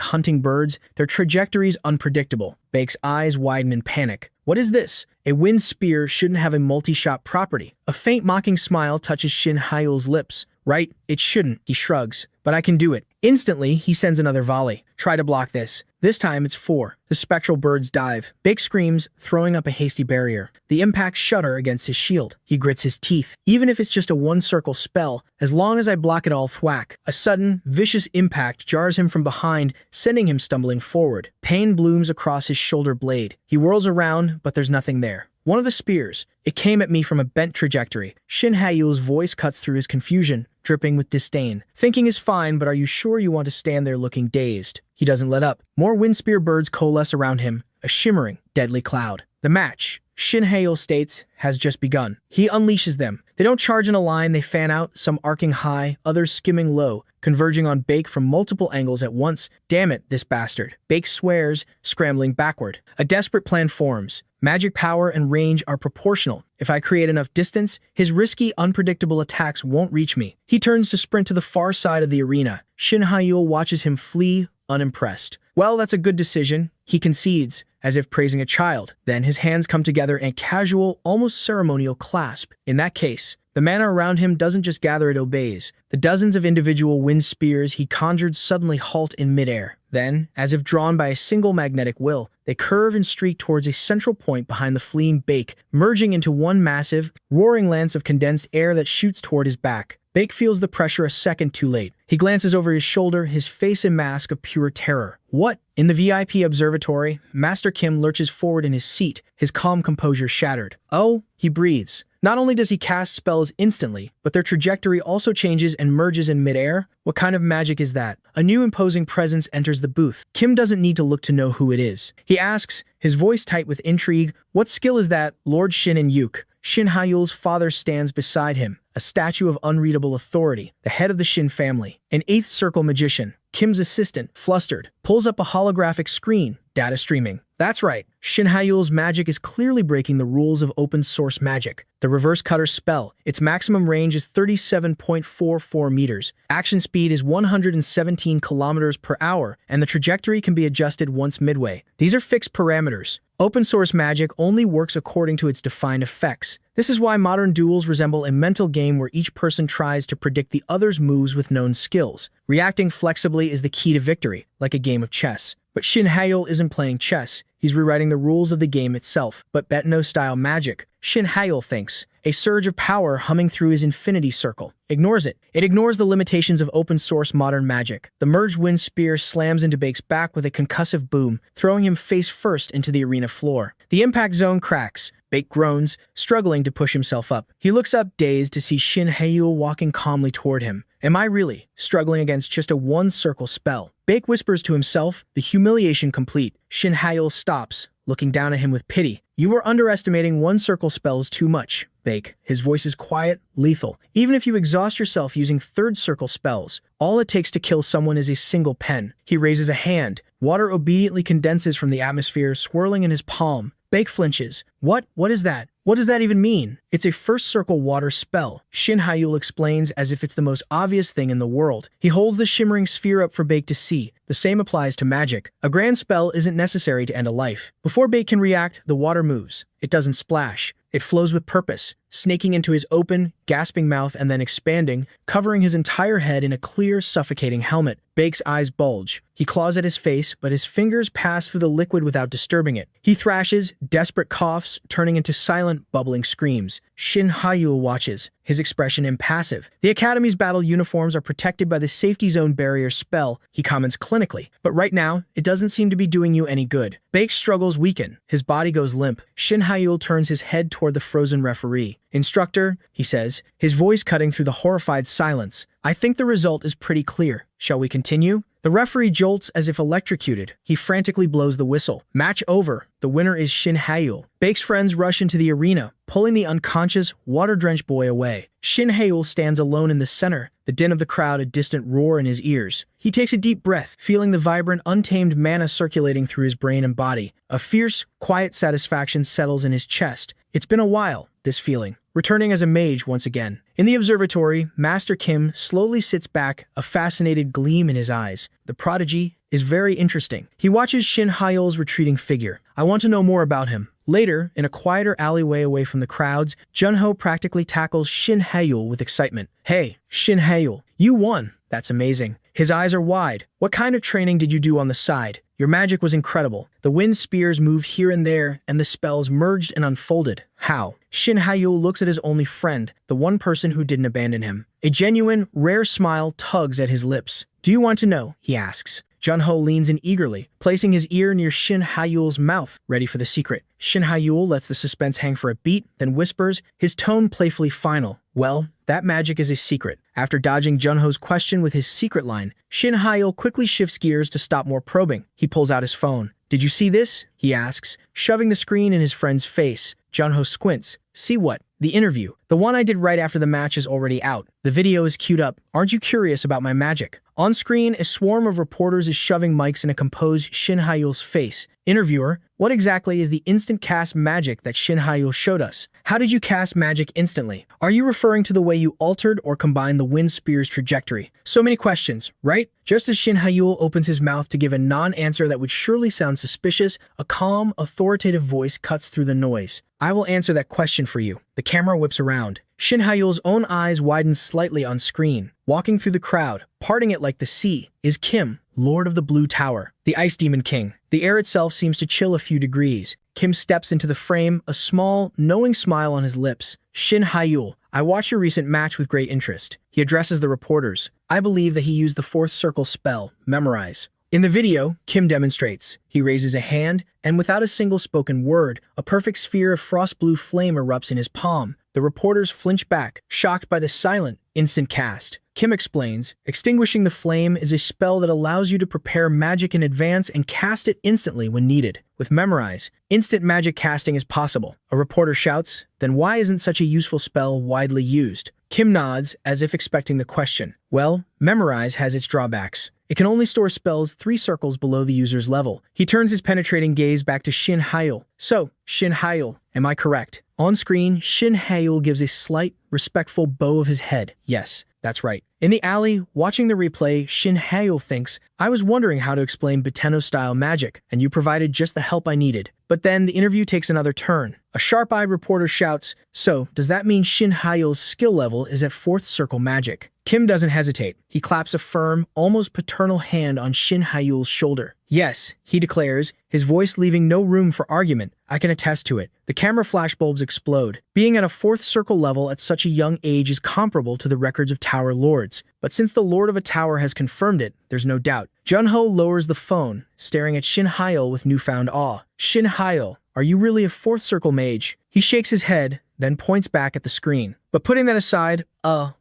hunting birds, their trajectories unpredictable. Bake's eyes widen in panic. What is this? A wind spear shouldn't have a multi-shot property. A faint mocking smile touches Shin Hayo's lips. Right, it shouldn't, he shrugs. But I can do it. Instantly, he sends another volley. Try to block this. This time it's 4. The spectral birds dive. Bake screams, throwing up a hasty barrier. The impacts shudder against his shield. He grits his teeth. Even if it's just a one-circle spell, as long as I block it all thwack. A sudden, vicious impact jars him from behind, sending him stumbling forward. Pain blooms across his shoulder blade. He whirls around, but there's nothing there. One of the spears. It came at me from a bent trajectory. Shin Hayo's voice cuts through his confusion, dripping with disdain. Thinking is fine, but are you sure you want to stand there looking dazed? He doesn't let up. More wind spear birds coalesce around him, a shimmering, deadly cloud. The match, Shin Hayo states, has just begun. He unleashes them. They don't charge in a line, they fan out, some arcing high, others skimming low, converging on Bake from multiple angles at once. Damn it, this bastard. Bake swears, scrambling backward. A desperate plan forms. Magic power and range are proportional. If I create enough distance, his risky, unpredictable attacks won't reach me. He turns to sprint to the far side of the arena. Shin Hayo watches him flee, unimpressed. Well, that's a good decision. He concedes, as if praising a child. Then his hands come together in a casual, almost ceremonial clasp. In that case, the mana around him doesn't just gather, it obeys. The dozens of individual wind spears he conjured suddenly halt in midair. Then, as if drawn by a single magnetic will, they curve and streak towards a central point behind the fleeing Bake, merging into one massive, roaring lance of condensed air that shoots toward his back. Bake feels the pressure a second too late. He glances over his shoulder, his face a mask of pure terror. What? In the VIP observatory, Master Kim lurches forward in his seat, his calm composure shattered. Oh, he breathes. Not only does he cast spells instantly, but their trajectory also changes and merges in midair. What kind of magic is that? A new imposing presence enters the booth. Kim doesn't need to look to know who it is. He asks, his voice tight with intrigue, what skill is that, Lord Shin and Yuk? Shin Hayo's father stands beside him, a statue of unreadable authority, the head of the Shin family, an 8th circle magician. Kim's assistant, flustered, pulls up a holographic screen, data streaming. That's right, Shin Hayo's magic is clearly breaking the rules of open-source magic. The Reverse Cutter spell, its maximum range is 37.44 meters, action speed is 117 kilometers per hour, and the trajectory can be adjusted once midway. These are fixed parameters. Open-source magic only works according to its defined effects. This is why modern duels resemble a mental game where each person tries to predict the other's moves with known skills. Reacting flexibly is the key to victory, like a game of chess. But Shin Hayo isn't playing chess. He's rewriting the rules of the game itself. But Batenno-style magic, Shin Hayo thinks, a surge of power humming through his infinity circle. Ignores it. It ignores the limitations of open-source modern magic. The merged wind spear slams into Bake's back with a concussive boom, throwing him face first into the arena floor. The impact zone cracks. Bake groans, struggling to push himself up. He looks up dazed to see Shin Hayo walking calmly toward him. Am I really struggling against just a one-circle spell? Bake whispers to himself, the humiliation complete. Shin Hayo stops, looking down at him with pity. You are underestimating one-circle spells too much, Bake. His voice is quiet, lethal. Even if you exhaust yourself using third-circle spells, all it takes to kill someone is a single pen. He raises a hand. Water obediently condenses from the atmosphere, swirling in his palm. Bake flinches. What? What is that? What does that even mean? It's a first-circle water spell, Shin Hayo explains as if it's the most obvious thing in the world. He holds the shimmering sphere up for Bake to see. The same applies to magic. A grand spell isn't necessary to end a life. Before Bake can react, the water moves. It doesn't splash. It flows with purpose, snaking into his open, gasping mouth and then expanding, covering his entire head in a clear, suffocating helmet. Bake's eyes bulge. He claws at his face, but his fingers pass through the liquid without disturbing it. He thrashes, desperate coughs, turning into silent, bubbling screams. Shin Haiyul watches, his expression impassive. The Academy's battle uniforms are protected by the safety zone barrier spell, he comments clinically. But right now, it doesn't seem to be doing you any good. Bake's struggles weaken. His body goes limp. Shin Haiyul turns his head toward the frozen referee. Instructor, he says, his voice cutting through the horrified silence. I think the result is pretty clear. Shall we continue? The referee jolts as if electrocuted. He frantically blows the whistle. Match over. The winner is Shin Haiyul. Bake's friends rush into the arena, pulling the unconscious, water-drenched boy away. Shin Haiyul stands alone in the center, the din of the crowd a distant roar in his ears. He takes a deep breath, feeling the vibrant, untamed mana circulating through his brain and body. A fierce, quiet satisfaction settles in his chest. It's been a while, this feeling. Returning as a mage once again. In the observatory, Master Kim slowly sits back, a fascinated gleam in his eyes. The prodigy is very interesting. He watches Shin Haiyul's retreating figure. I want to know more about him. Later, in a quieter alleyway away from the crowds, Junho practically tackles Shin Haiyul with excitement. Hey, Shin Haiyul, you won. That's amazing. His eyes are wide. What kind of training did you do on the side? Your magic was incredible. The wind spears moved here and there, and the spells merged and unfolded. How? Shin Haiyul looks at his only friend, the one person who didn't abandon him. A genuine, rare smile tugs at his lips. Do you want to know? He asks. Junho leans in eagerly, placing his ear near Shin Haiyul's mouth, ready for the secret. Shin Haiyul lets the suspense hang for a beat, then whispers, his tone playfully final. Well, that magic is a secret. After dodging Junho's question with his secret line, Shin Haiyul quickly shifts gears to stop more probing. He pulls out his phone. Did you see this? He asks, shoving the screen in his friend's face. Junho squints. See what? The interview. The one I did right after the match is already out. The video is queued up. Aren't you curious about my magic? On screen, a swarm of reporters is shoving mics in a composed Shin Haiyul's face. Interviewer, what exactly is the instant cast magic that Shin Haiyul showed us? How did you cast magic instantly? Are you referring to the way you altered or combined the wind spear's trajectory? So many questions, right? Just as Shin Haiyul opens his mouth to give a non-answer that would surely sound suspicious, a calm, authoritative voice cuts through the noise. I will answer that question for you. The camera whips around. Shin Haiyul's own eyes widen slightly on screen. Walking through the crowd, parting it like the sea, is Kim, Lord of the Blue Tower, the Ice Demon King. The air itself seems to chill a few degrees. Kim steps into the frame, a small, knowing smile on his lips. Shin Haiyul, I watched your recent match with great interest. He addresses the reporters. I believe that he used the fourth circle spell, Memorize. In the video, Kim demonstrates. He raises a hand, and without a single spoken word, a perfect sphere of frost blue flame erupts in his palm. The reporters flinch back, shocked by the silent, instant cast. Kim explains, extinguishing the flame is a spell that allows you to prepare magic in advance and cast it instantly when needed. With Memorize, instant magic casting is possible. A reporter shouts, then why isn't such a useful spell widely used? Kim nods, as if expecting the question. Well, Memorize has its drawbacks. It can only store spells 3 circles below the user's level. He turns his penetrating gaze back to Shin Haiyul. So, Shin Haiyul, am I correct? On screen, Shin Haiyul gives a slight, respectful bow of his head. Yes, that's right. In the alley, watching the replay, Shin Haiyul thinks, I was wondering how to explain Batenno-style magic, and you provided just the help I needed. But then the interview takes another turn. A sharp-eyed reporter shouts, so, does that mean Shin Haiyul's skill level is at 4th circle magic? Kim doesn't hesitate. He claps a firm, almost paternal hand on Shin Haiyul's shoulder. Yes, he declares, his voice leaving no room for argument. I can attest to it. The camera flashbulbs explode. Being at a 4th circle level at such a young age is comparable to the records of Tower Lords. But since the Lord of a Tower has confirmed it, there's no doubt. Junho lowers the phone, staring at Shin Haiyul with newfound awe. Shin Haiyul, are you really a 4th circle mage? He shakes his head, then points back at the screen. But putting that aside,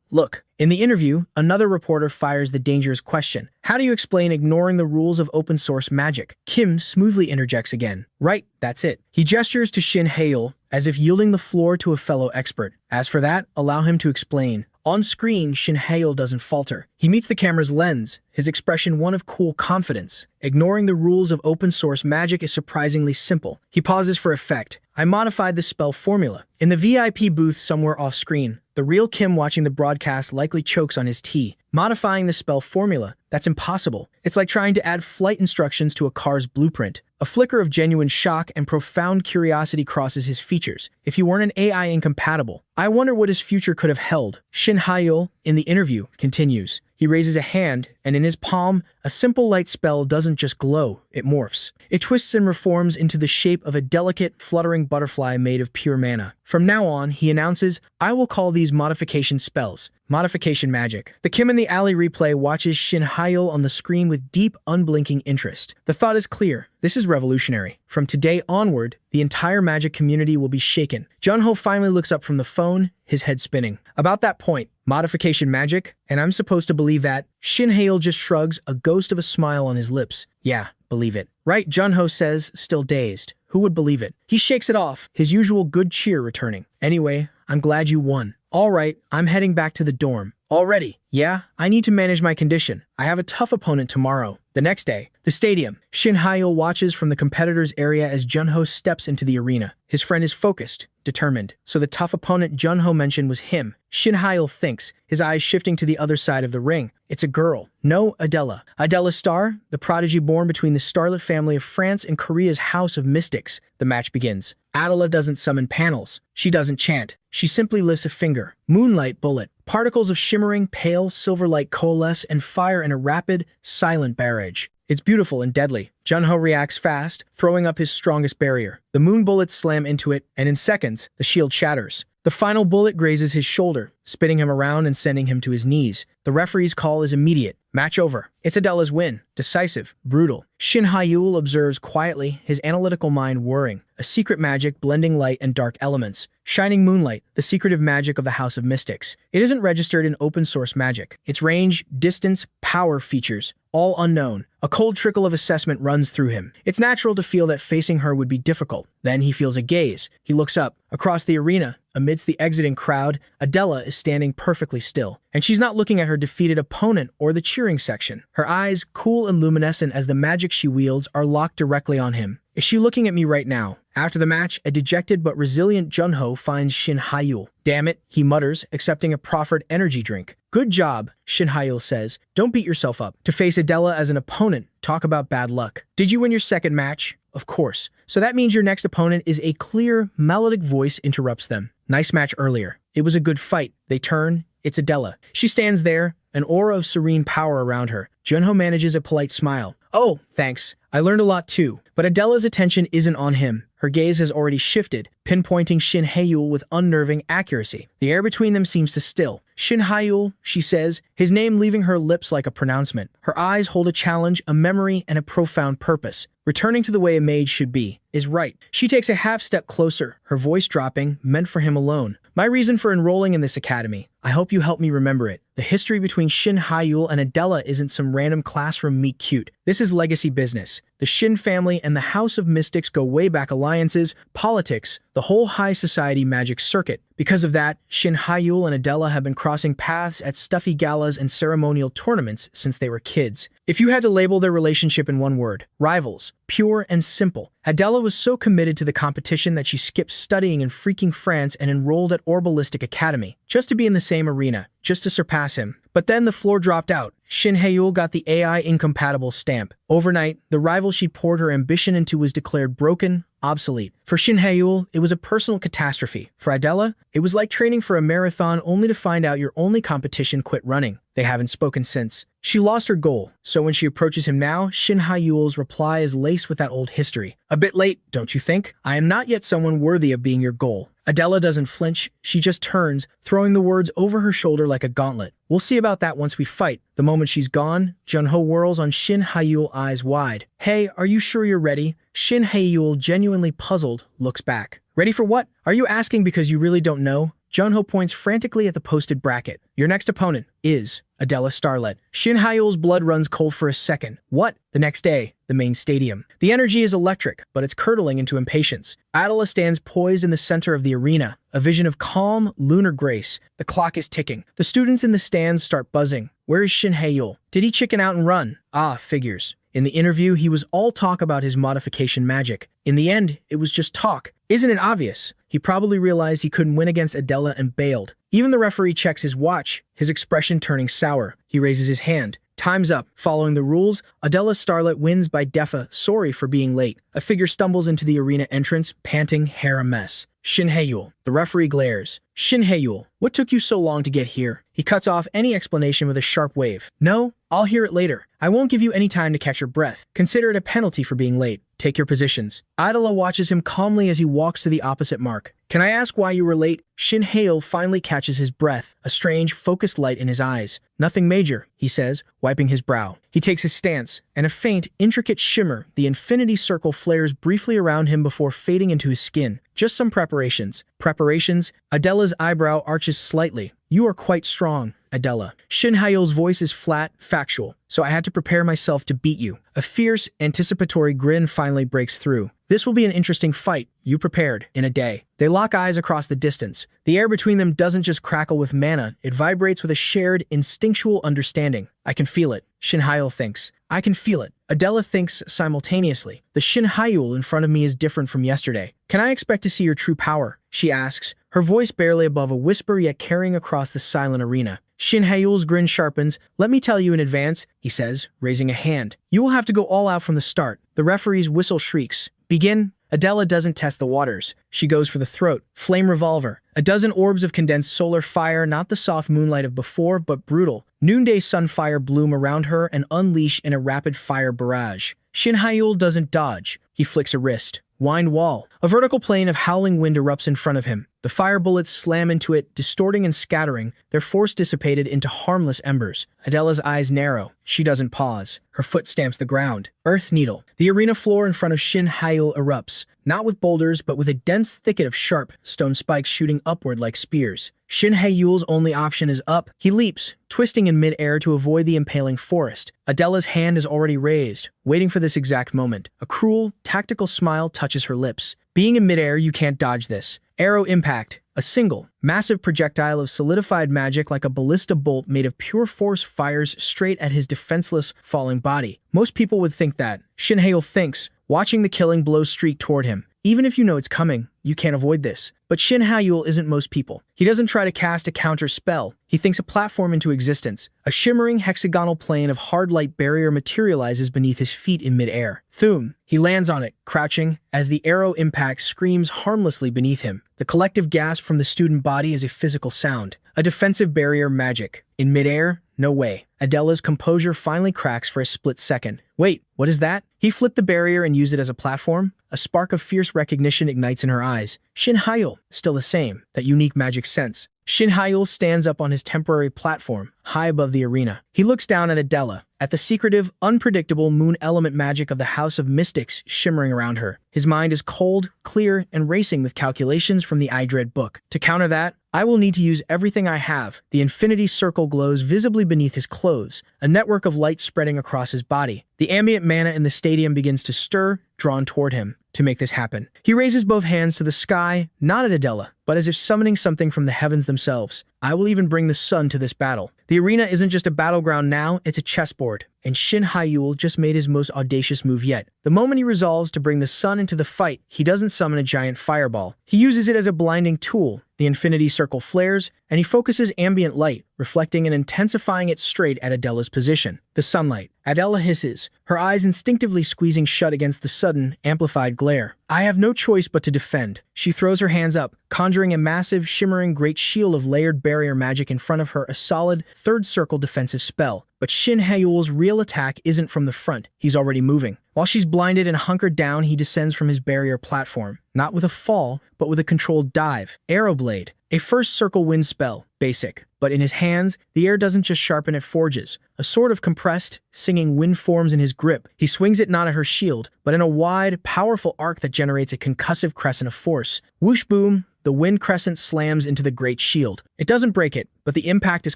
look. In the interview, another reporter fires the dangerous question. How do you explain ignoring the rules of open source magic? Kim smoothly interjects again. Right, that's it. He gestures to Shin Haiyul, as if yielding the floor to a fellow expert. As for that, allow him to explain. On screen, Shin Haiyul doesn't falter. He meets the camera's lens, his expression one of cool confidence. Ignoring the rules of open source magic is surprisingly simple. He pauses for effect. I modified the spell formula. In the VIP booth somewhere off screen, the real Kim watching the broadcast likely chokes on his tea. Modifying the spell formula, that's impossible. It's like trying to add flight instructions to a car's blueprint. A flicker of genuine shock and profound curiosity crosses his features. If he weren't an AI incompatible, I wonder what his future could have held. Shin Hae-yul, in the interview, continues. He raises a hand, and in his palm, a simple light spell doesn't just glow, it morphs. It twists and reforms into the shape of a delicate, fluttering butterfly made of pure mana. From now on, he announces, I will call these modification spells. Modification magic. The Kim in the Alley replay watches Shin Hae-yul on the screen with deep, unblinking interest. The thought is clear. This is revolutionary. From today onward, the entire magic community will be shaken. Jun-ho finally looks up from the phone, his head spinning. About that point, modification magic, and I'm supposed to believe that? Shin Hae-yul just shrugs, a ghost of a smile on his lips. Yeah, believe it. Right, Jun-ho says, still dazed. Who would believe it? He shakes it off, his usual good cheer returning. Anyway, I'm glad you won. All right, I'm heading back to the dorm. Already? Yeah, I need to manage my condition. I have a tough opponent tomorrow. The next day, the stadium. Shin Hae-yul watches from the competitor's area as Jun-ho steps into the arena. His friend is focused, determined. So the tough opponent Jun-ho mentioned was him. Shin Hae-yul thinks, his eyes shifting to the other side of the ring. It's a girl. No, Adela. Adela Star, the prodigy born between the starlet family of France and Korea's House of Mystics. The match begins. Adela doesn't summon panels. She doesn't chant. She simply lifts a finger. Moonlight bullet. Particles of shimmering, pale, silver light coalesce and fire in a rapid, silent barrage. It's beautiful and deadly. Jun-ho reacts fast, throwing up his strongest barrier. The moon bullets slam into it, and in seconds, the shield shatters. The final bullet grazes his shoulder, spinning him around and sending him to his knees. The referee's call is immediate. Match over. It's Adela's win. Decisive. Brutal. Shin Hae-yul observes quietly, his analytical mind whirring. A secret magic blending light and dark elements. Shining moonlight, the secretive magic of the House of Mystics. It isn't registered in open-source magic. Its range, distance, power features, all unknown. A cold trickle of assessment runs through him. It's natural to feel that facing her would be difficult. Then he feels a gaze. He looks up. Across the arena, amidst the exiting crowd, Adela is standing perfectly still. And she's not looking at her defeated opponent or the cheering section. Her eyes, cool and luminescent as the magic she wields, are locked directly on him. Is she looking at me right now? After the match, a dejected but resilient Jun-ho finds Shin Hae-yul. Damn it, he mutters, accepting a proffered energy drink. Good job, Shin Hae-yul says. Don't beat yourself up. To face Adela as an opponent, talk about bad luck. Did you win your second match? Of course. So that means your next opponent is a clear, melodic voice interrupts them. Nice match earlier. It was a good fight. They turn. It's Adela. She stands there, an aura of serene power around her. Jun-ho manages a polite smile. Oh, thanks. I learned a lot too. But Adela's attention isn't on him. Her gaze has already shifted, pinpointing Shin Hae-yul with unnerving accuracy. The air between them seems to still. Shin Hae-yul, she says, his name leaving her lips like a pronouncement. Her eyes hold a challenge, a memory, and a profound purpose. Returning to the way a mage should be, is right. She takes a half step closer, her voice dropping, meant for him alone. My reason for enrolling in this academy. I hope you help me remember it. The history between Shin Hae-yul and Adela isn't some random classroom meet cute. This is legacy business. The Shin family and the House of Mystics go way back alliances, politics, the whole high society magic circuit. Because of that, Shin Hae-yul and Adela have been crossing paths at stuffy galas and ceremonial tournaments since they were kids. If you had to label their relationship in one word, rivals, pure and simple. Adela was so committed to the competition that she skipped studying in freaking France and enrolled at Orbalistic Academy, just to be in the same arena, just to surpass him. But then the floor dropped out. Shin Hae-yul got the AI incompatible stamp. Overnight, the rival she'd poured her ambition into was declared broken, obsolete. For Shin Hae-yul, it was a personal catastrophe. For Adela, it was like training for a marathon only to find out your only competition quit running. They haven't spoken since. She lost her goal, so when she approaches him now, Shin Hae-yul's reply is laced with that old history. A bit late, don't you think? I am not yet someone worthy of being your goal. Adela doesn't flinch, she just turns, throwing the words over her shoulder like a gauntlet. We'll see about that once we fight. The moment she's gone, Jun-ho whirls on Shin Hae-yul, eyes wide. Hey, are you sure you're ready? Shin Hae-yul, genuinely puzzled, looks back. Ready for what? Are you asking because you really don't know? Jun-ho points frantically at the posted bracket. Your next opponent is Adela Starlet. Shin Hae-yul's blood runs cold for a second. What? The next day, the main stadium. The energy is electric, but it's curdling into impatience. Adela stands poised in the center of the arena, a vision of calm, lunar grace. The clock is ticking. The students in the stands start buzzing. Where is Shin Hae-yul? Did he chicken out and run? Ah, figures. In the interview, he was all talk about his modification magic. In the end, it was just talk. Isn't it obvious? He probably realized he couldn't win against Adela and bailed. Even the referee checks his watch, his expression turning sour. He raises his hand. Time's up. Following the rules, Adela Starlet wins by defa, sorry for being late. A figure stumbles into the arena entrance, panting, hair a mess. Shin Hae-yul. The referee glares. Shin Hae-yul, what took you so long to get here? He cuts off any explanation with a sharp wave. No, I'll hear it later. I won't give you any time to catch your breath. Consider it a penalty for being late. Take your positions. Adela watches him calmly as he walks to the opposite mark. Can I ask why you were late? Shin Hae-yul finally catches his breath, a strange, focused light in his eyes. Nothing major, he says, wiping his brow. He takes his stance, and a faint, intricate shimmer, the infinity circle flares briefly around him before fading into his skin. Just some preparations. Preparations? Adela's eyebrow arches slightly. You are quite strong, Adela. Shin Hae-yul's voice is flat, factual, so I had to prepare myself to beat you. A fierce, anticipatory grin finally breaks through. This will be an interesting fight. You prepared. In a day. They lock eyes across the distance. The air between them doesn't just crackle with mana, it vibrates with a shared, instinctual understanding. I can feel it. Shin Hae-yul thinks. I can feel it. Adela thinks simultaneously. The Shin Hae-yul in front of me is different from yesterday. Can I expect to see your true power? She asks, her voice barely above a whisper yet carrying across the silent arena. Shin Hae-yul's grin sharpens. Let me tell you in advance, he says, raising a hand. You will have to go all out from the start. The referee's whistle shrieks. Begin. Adela doesn't test the waters. She goes for the throat. Flame revolver. A dozen orbs of condensed solar fire, not the soft moonlight of before, but brutal. Noonday sunfire bloom around her and unleash in a rapid-fire barrage. Shin Hae-yul doesn't dodge. He flicks a wrist. Wind wall. A vertical plane of howling wind erupts in front of him. The fire bullets slam into it, distorting and scattering, their force dissipated into harmless embers. Adela's eyes narrow. She doesn't pause. Her foot stamps the ground. Earth needle. The arena floor in front of Shin Hae-yul erupts, not with boulders, but with a dense thicket of sharp, stone spikes shooting upward like spears. Shin Hae-yul's only option is up. He leaps, twisting in mid-air to avoid the impaling forest. Adela's hand is already raised, waiting for this exact moment. A cruel, tactical smile touches her lips. Being in mid-air, you can't dodge this. Arrow impact. A single, massive projectile of solidified magic like a ballista bolt made of pure force fires straight at his defenseless, falling body. Most people would think that. Shin Hae-yul thinks, watching the killing blow streak toward him. Even if you know it's coming, you can't avoid this. But Shin Hae-yul isn't most people. He doesn't try to cast a counter spell. He thinks a platform into existence. A shimmering hexagonal plane of hard light barrier materializes beneath his feet in mid-air. Thum. He lands on it, crouching, as the arrow impact screams harmlessly beneath him. The collective gasp from the student body is a physical sound. A defensive barrier magic. In mid-air? No way. Adela's composure finally cracks for a split second. Wait, what is that? He flipped the barrier and used it as a platform? A spark of fierce recognition ignites in her eyes. Shin Hae-yul, still the same, that unique magic sense. Shin Hae-yul stands up on his temporary platform, high above the arena. He looks down at Adela, at the secretive, unpredictable moon element magic of the House of Mystics shimmering around her. His mind is cold, clear, and racing with calculations from the Idred book. To counter that, I will need to use everything I have. The infinity circle glows visibly beneath his clothes, a network of light spreading across his body. The ambient mana in the stadium begins to stir, drawn toward him. To make this happen, he raises both hands to the sky, not at Adela, but as if summoning something from the heavens themselves. I will even bring the sun to this battle. The arena isn't just a battleground now, it's a chessboard. And Shin Hae-yul just made his most audacious move yet. The moment he resolves to bring the sun into the fight, he doesn't summon a giant fireball. He uses it as a blinding tool. The infinity circle flares, and he focuses ambient light, reflecting and intensifying it straight at Adela's position. The sunlight. Adela hisses, her eyes instinctively squeezing shut against the sudden, amplified glare. I have no choice but to defend. She throws her hands up, conjuring a massive, shimmering great shield of layered barrier magic in front of her, a solid, third circle defensive spell. But Shin Hae-yul's real attack isn't from the front. He's already moving. While she's blinded and hunkered down, he descends from his barrier platform. Not with a fall, but with a controlled dive. Arrow blade. A first circle wind spell. Basic. But in his hands, the air doesn't just sharpen, it forges. A sort of compressed, singing wind forms in his grip. He swings it not at her shield, but in a wide, powerful arc that generates a concussive crescent of force. Whoosh boom, the wind crescent slams into the great shield. It doesn't break it, but the impact is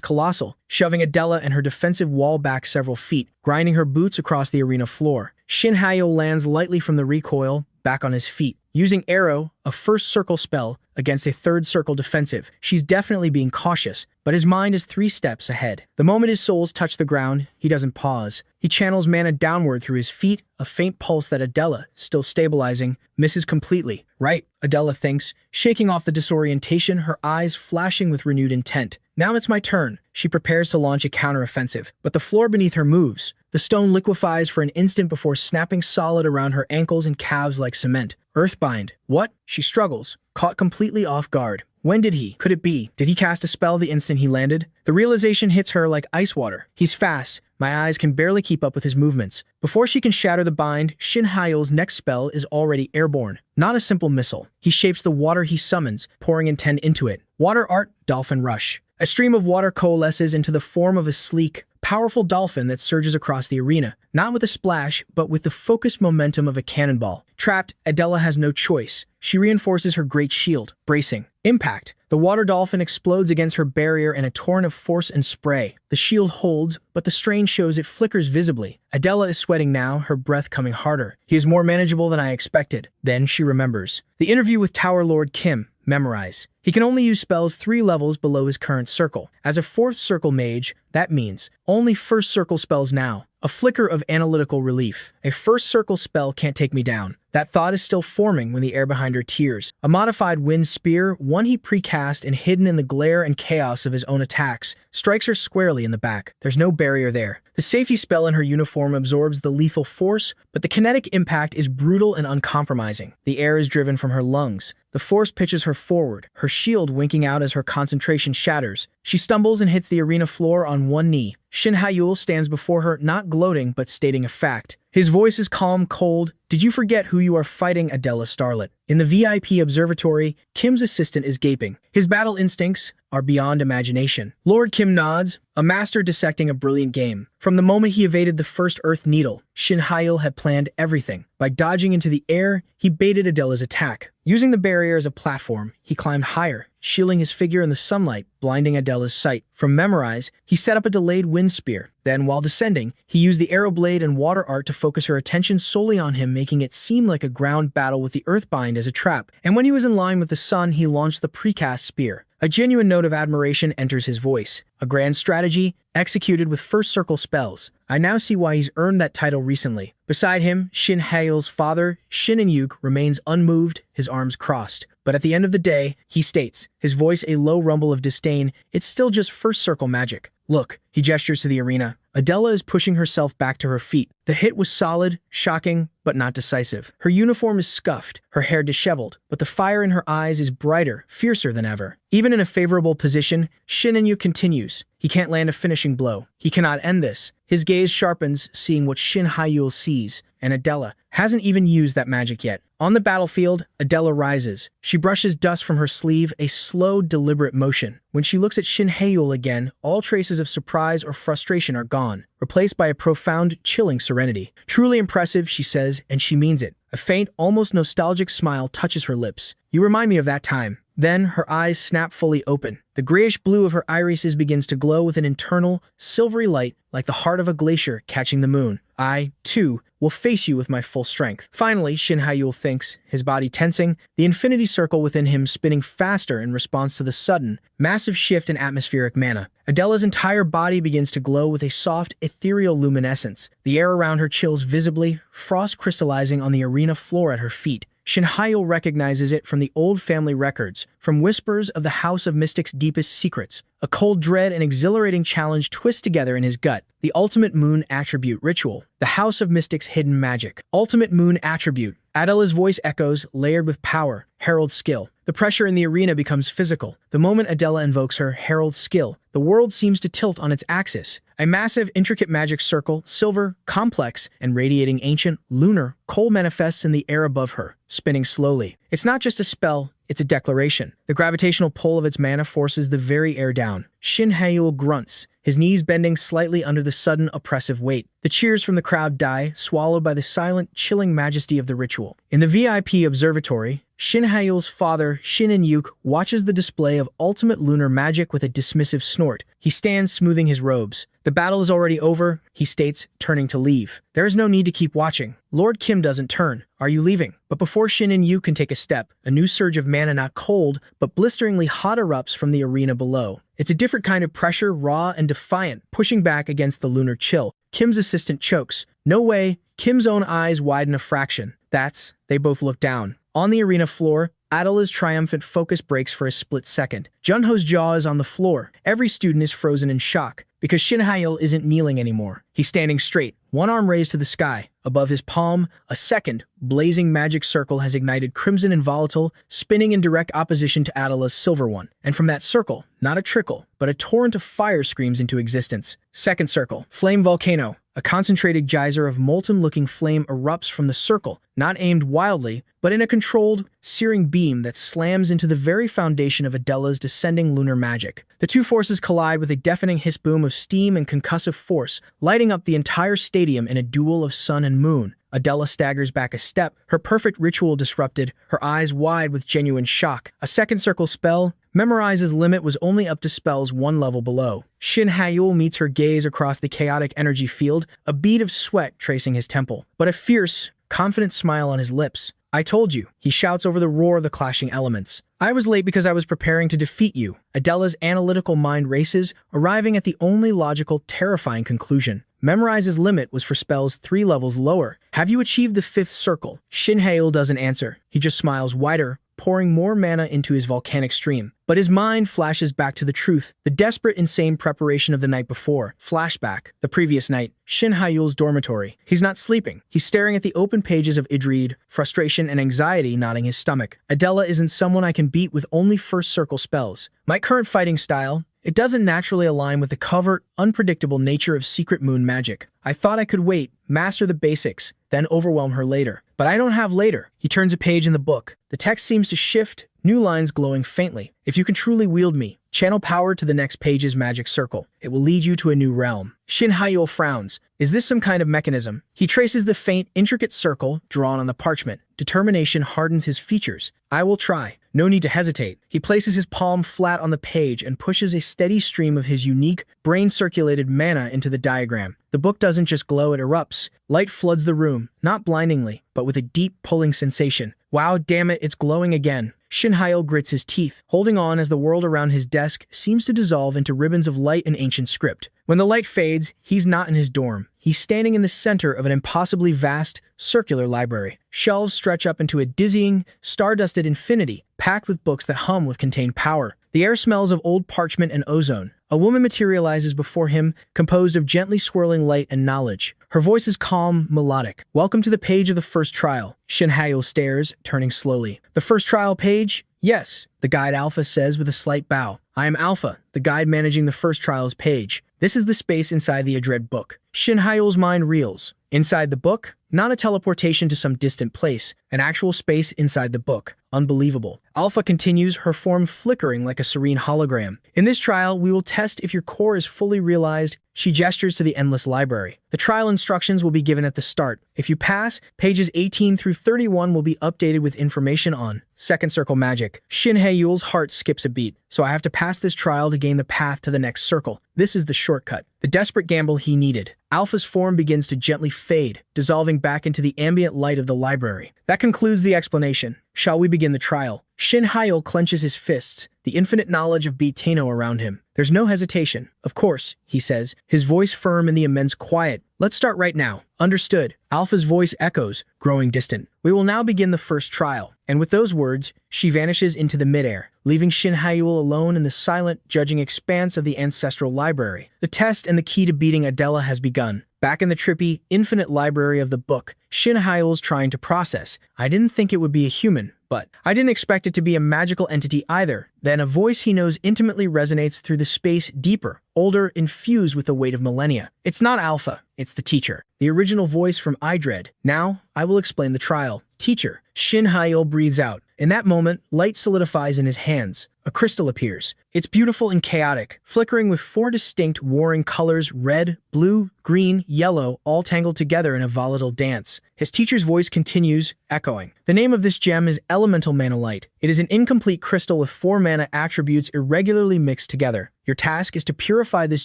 colossal, shoving Adela and her defensive wall back several feet, grinding her boots across the arena floor. Shin Hae-yul lands lightly from the recoil, back on his feet. Using Arrow, a first circle spell, against a third circle defensive, she's definitely being cautious, but his mind is 3 steps ahead. The moment his soles touch the ground, he doesn't pause. He channels mana downward through his feet, a faint pulse that Adela, still stabilizing, misses completely. Right, Adela thinks, shaking off the disorientation, her eyes flashing with renewed intent. Now it's my turn. She prepares to launch a counteroffensive, but the floor beneath her moves. The stone liquefies for an instant before snapping solid around her ankles and calves like cement. Earthbind. What? She struggles, caught completely off guard. When did he? Could it be? Did he cast a spell the instant he landed? The realization hits her like ice water. He's fast. My eyes can barely keep up with his movements. Before she can shatter the bind, Shin Hyeol's next spell is already airborne. Not a simple missile. He shapes the water he summons, pouring intent into it. Water art, Dolphin Rush. A stream of water coalesces into the form of a sleek, powerful dolphin that surges across the arena, not with a splash, but with the focused momentum of a cannonball. Trapped, Adela has no choice. She reinforces her great shield, bracing. Impact. The water dolphin explodes against her barrier in a torrent of force and spray. The shield holds, but the strain shows it flickers visibly. Adela is sweating now, her breath coming harder. He is more manageable than I expected. Then she remembers. The interview with Tower Lord Kim. Memorize. He can only use spells 3 levels below his current circle. As a 4th circle mage, that means only 1st circle spells now. A flicker of analytical relief. A 1st circle spell can't take me down. That thought is still forming when the air behind her tears. A modified wind spear, one he precast and hidden in the glare and chaos of his own attacks, strikes her squarely in the back. There's no barrier there. The safety spell in her uniform absorbs the lethal force, but the kinetic impact is brutal and uncompromising. The air is driven from her lungs. The force pitches her forward, her shield winking out as her concentration shatters. She stumbles and hits the arena floor on one knee. Shin Hyeol stands before her, not gloating but stating a fact. His voice is calm, cold. Did you forget who you are fighting, Adela Starlet? In the VIP observatory, Kim's assistant is gaping. His battle instincts are beyond imagination. Lord Kim nods, a master dissecting a brilliant game. From the moment he evaded the first Earth Needle, Shin Hyeol had planned everything. By dodging into the air, he baited Adela's attack. Using the barrier as a platform, he climbed higher, shielding his figure in the sunlight, blinding Adela's sight. From Memorize, he set up a delayed wind spear. Then, while descending, he used the arrow blade and water art to focus her attention solely on him, making it seem like a ground battle with the Earthbind as a trap. And when he was in line with the sun, he launched the precast spear. A genuine note of admiration enters his voice. A grand strategy, executed with 1st circle spells. I now see why he's earned that title recently. Beside him, Shin Hyeol's father, Shin In-yuk, remains unmoved, his arms crossed. But at the end of the day, he states, his voice a low rumble of disdain, it's still just 1st circle magic. Look, he gestures to the arena. Adela is pushing herself back to her feet. The hit was solid, shocking, but not decisive. Her uniform is scuffed, her hair disheveled, but the fire in her eyes is brighter, fiercer than ever. Even in a favorable position, Shin In-yuk continues. He can't land a finishing blow. He cannot end this. His gaze sharpens, seeing what Shin Hyeol sees, and Adela hasn't even used that magic yet. On the battlefield, Adela rises. She brushes dust from her sleeve, a slow, deliberate motion. When she looks at Shin Hyeol again, all traces of surprise or frustration are gone, replaced by a profound, chilling serenity. Truly impressive, she says, and she means it. A faint, almost nostalgic smile touches her lips. You remind me of that time. Then, her eyes snap fully open. The grayish blue of her irises begins to glow with an internal, silvery light, like the heart of a glacier catching the moon. I, too, will face you with my full strength. Finally, Shin Hyeol thinks, his body tensing, the infinity circle within him spinning faster in response to the sudden, massive shift in atmospheric mana. Adela's entire body begins to glow with a soft, ethereal luminescence. The air around her chills visibly, frost crystallizing on the arena floor at her feet. Shin Hyeol recognizes it from the old family records, from whispers of the House of Mystic's deepest secrets. A cold dread and exhilarating challenge twist together in his gut. The Ultimate Moon Attribute Ritual. The House of Mystic's hidden magic. Ultimate Moon Attribute. Adela's voice echoes, layered with power, herald skill. The pressure in the arena becomes physical. The moment Adela invokes her herald skill, the world seems to tilt on its axis. A massive, intricate magic circle, silver, complex, and radiating ancient, lunar, coal manifests in the air above her, spinning slowly. It's not just a spell, it's a declaration. The gravitational pull of its mana forces the very air down. Shin Hyeol grunts, his knees bending slightly under the sudden oppressive weight. The cheers from the crowd die, swallowed by the silent, chilling majesty of the ritual. In the VIP observatory, Shin Hyeol's father, Shin In-yuk, watches the display of ultimate lunar magic with a dismissive snort. He stands smoothing his robes. The battle is already over, he states, turning to leave. There is no need to keep watching. Lord Kim doesn't turn. Are you leaving? But before Shin In-yuk can take a step, a new surge of mana, not cold, but blisteringly hot, erupts from the arena below. It's a different kind of pressure, raw and defiant, pushing back against the lunar chill. Kim's assistant chokes. No way. Kim's own eyes widen a fraction. They both look down. On the arena floor, Adela's triumphant focus breaks for a split second. Junho's jaw is on the floor. Every student is frozen in shock, because Shin Hae-il isn't kneeling anymore. He's standing straight, one arm raised to the sky. Above his palm, a second, blazing magic circle has ignited crimson and volatile, spinning in direct opposition to Adela's silver one. And from that circle, not a trickle, but a torrent of fire screams into existence. Second circle, flame volcano. A concentrated geyser of molten-looking flame erupts from the circle, not aimed wildly, but in a controlled, searing beam that slams into the very foundation of Adela's descending lunar magic. The two forces collide with a deafening hiss boom of steam and concussive force, lighting up the entire stadium in a duel of sun and moon. Adela staggers back a step, her perfect ritual disrupted, her eyes wide with genuine shock. A second circle spell, Memorize's limit was only up to spells one level below. Shin Hae-il meets her gaze across the chaotic energy field, a bead of sweat tracing his temple, but a fierce, confident smile on his lips. "I told you," he shouts over the roar of the clashing elements. "I was late because I was preparing to defeat you." Adela's analytical mind races, arriving at the only logical, terrifying conclusion. Memorize's limit was for spells 3 levels lower. "Have you achieved the 5th circle?" Shin Hae-il doesn't answer. He just smiles wider, pouring more mana into his volcanic stream. But his mind flashes back to the truth, the desperate, insane preparation of the night before. Flashback, the previous night, Shin Hae-il's dormitory. He's not sleeping. He's staring at the open pages of Idrid, frustration and anxiety knotting his stomach. Adela isn't someone I can beat with only first circle spells. My current fighting style, it doesn't naturally align with the covert, unpredictable nature of secret moon magic. I thought I could wait, master the basics, then overwhelm her later. But I don't have later. He turns a page in the book. The text seems to shift, new lines glowing faintly. "If you can truly wield me, channel power to the next page's magic circle. It will lead you to a new realm." Shin Hae-il frowns. Is this some kind of mechanism? He traces the faint, intricate circle drawn on the parchment. Determination hardens his features. "I will try. No need to hesitate." He places his palm flat on the page and pushes a steady stream of his unique, brain-circulated mana into the diagram. The book doesn't just glow, it erupts. Light floods the room, not blindingly, but with a deep, pulling sensation. Wow, damn it, it's glowing again. Shin Hae-il grits his teeth, holding on as the world around his desk seems to dissolve into ribbons of light and ancient script. When the light fades, he's not in his dorm. He's standing in the center of an impossibly vast, circular library. Shelves stretch up into a dizzying, star-dusted infinity, packed with books that hum with contained power. The air smells of old parchment and ozone. A woman materializes before him, composed of gently swirling light and knowledge. Her voice is calm, melodic. "Welcome to the page of the first trial." Shin Hae-il stares, turning slowly. "The first trial page?" "Yes," the guide Alpha says with a slight bow. "I am Alpha, the guide managing the first trial's page. This is the space inside the Idrid book." Shin Hae-il's mind reels. Inside the book? Not a teleportation to some distant place, an actual space inside the book. Unbelievable. Alpha continues, her form flickering like a serene hologram. "In this trial, we will test if your core is fully realized." She gestures to the endless library. "The trial instructions will be given at the start. If you pass, pages 18 through 31 will be updated with information on second circle magic." Shin Hae-il's heart skips a beat. "So I have to pass this trial to gain the path to the next circle. This is the shortcut." The desperate gamble he needed. Alpha's form begins to gently fade, dissolving back into the ambient light of the library. That concludes the explanation. Shall we begin the trial? Shin Hae-il clenches his fists, the infinite knowledge of Batenno around him. There's no hesitation. "Of course," he says, his voice firm in the immense quiet. "Let's start right now." "Understood." Alpha's voice echoes, growing distant. "We will now begin the first trial." And with those words, she vanishes into the midair, leaving Shin Hae-il alone in the silent, judging expanse of the ancestral library. The test and the key to beating Adela has begun. Back in the trippy, infinite library of the book, Shin Hae-il's trying to process. "I didn't think it would be a human, but I didn't expect it to be a magical entity either." Then a voice he knows intimately resonates through the space deeper, older, infused with the weight of millennia. It's not Alpha, it's the teacher. The original voice from Idrid. "Now, I will explain the trial." "Teacher." Shin Hae-il breathes out. In that moment, light solidifies in his hands. A crystal appears. It's beautiful and chaotic, flickering with 4 distinct warring colors: red, blue, green, yellow, all tangled together in a volatile dance. His teacher's voice continues, echoing. "The name of this gem is Elemental Manalite. It is an incomplete crystal with 4 mana attributes irregularly mixed together. Your task is to purify this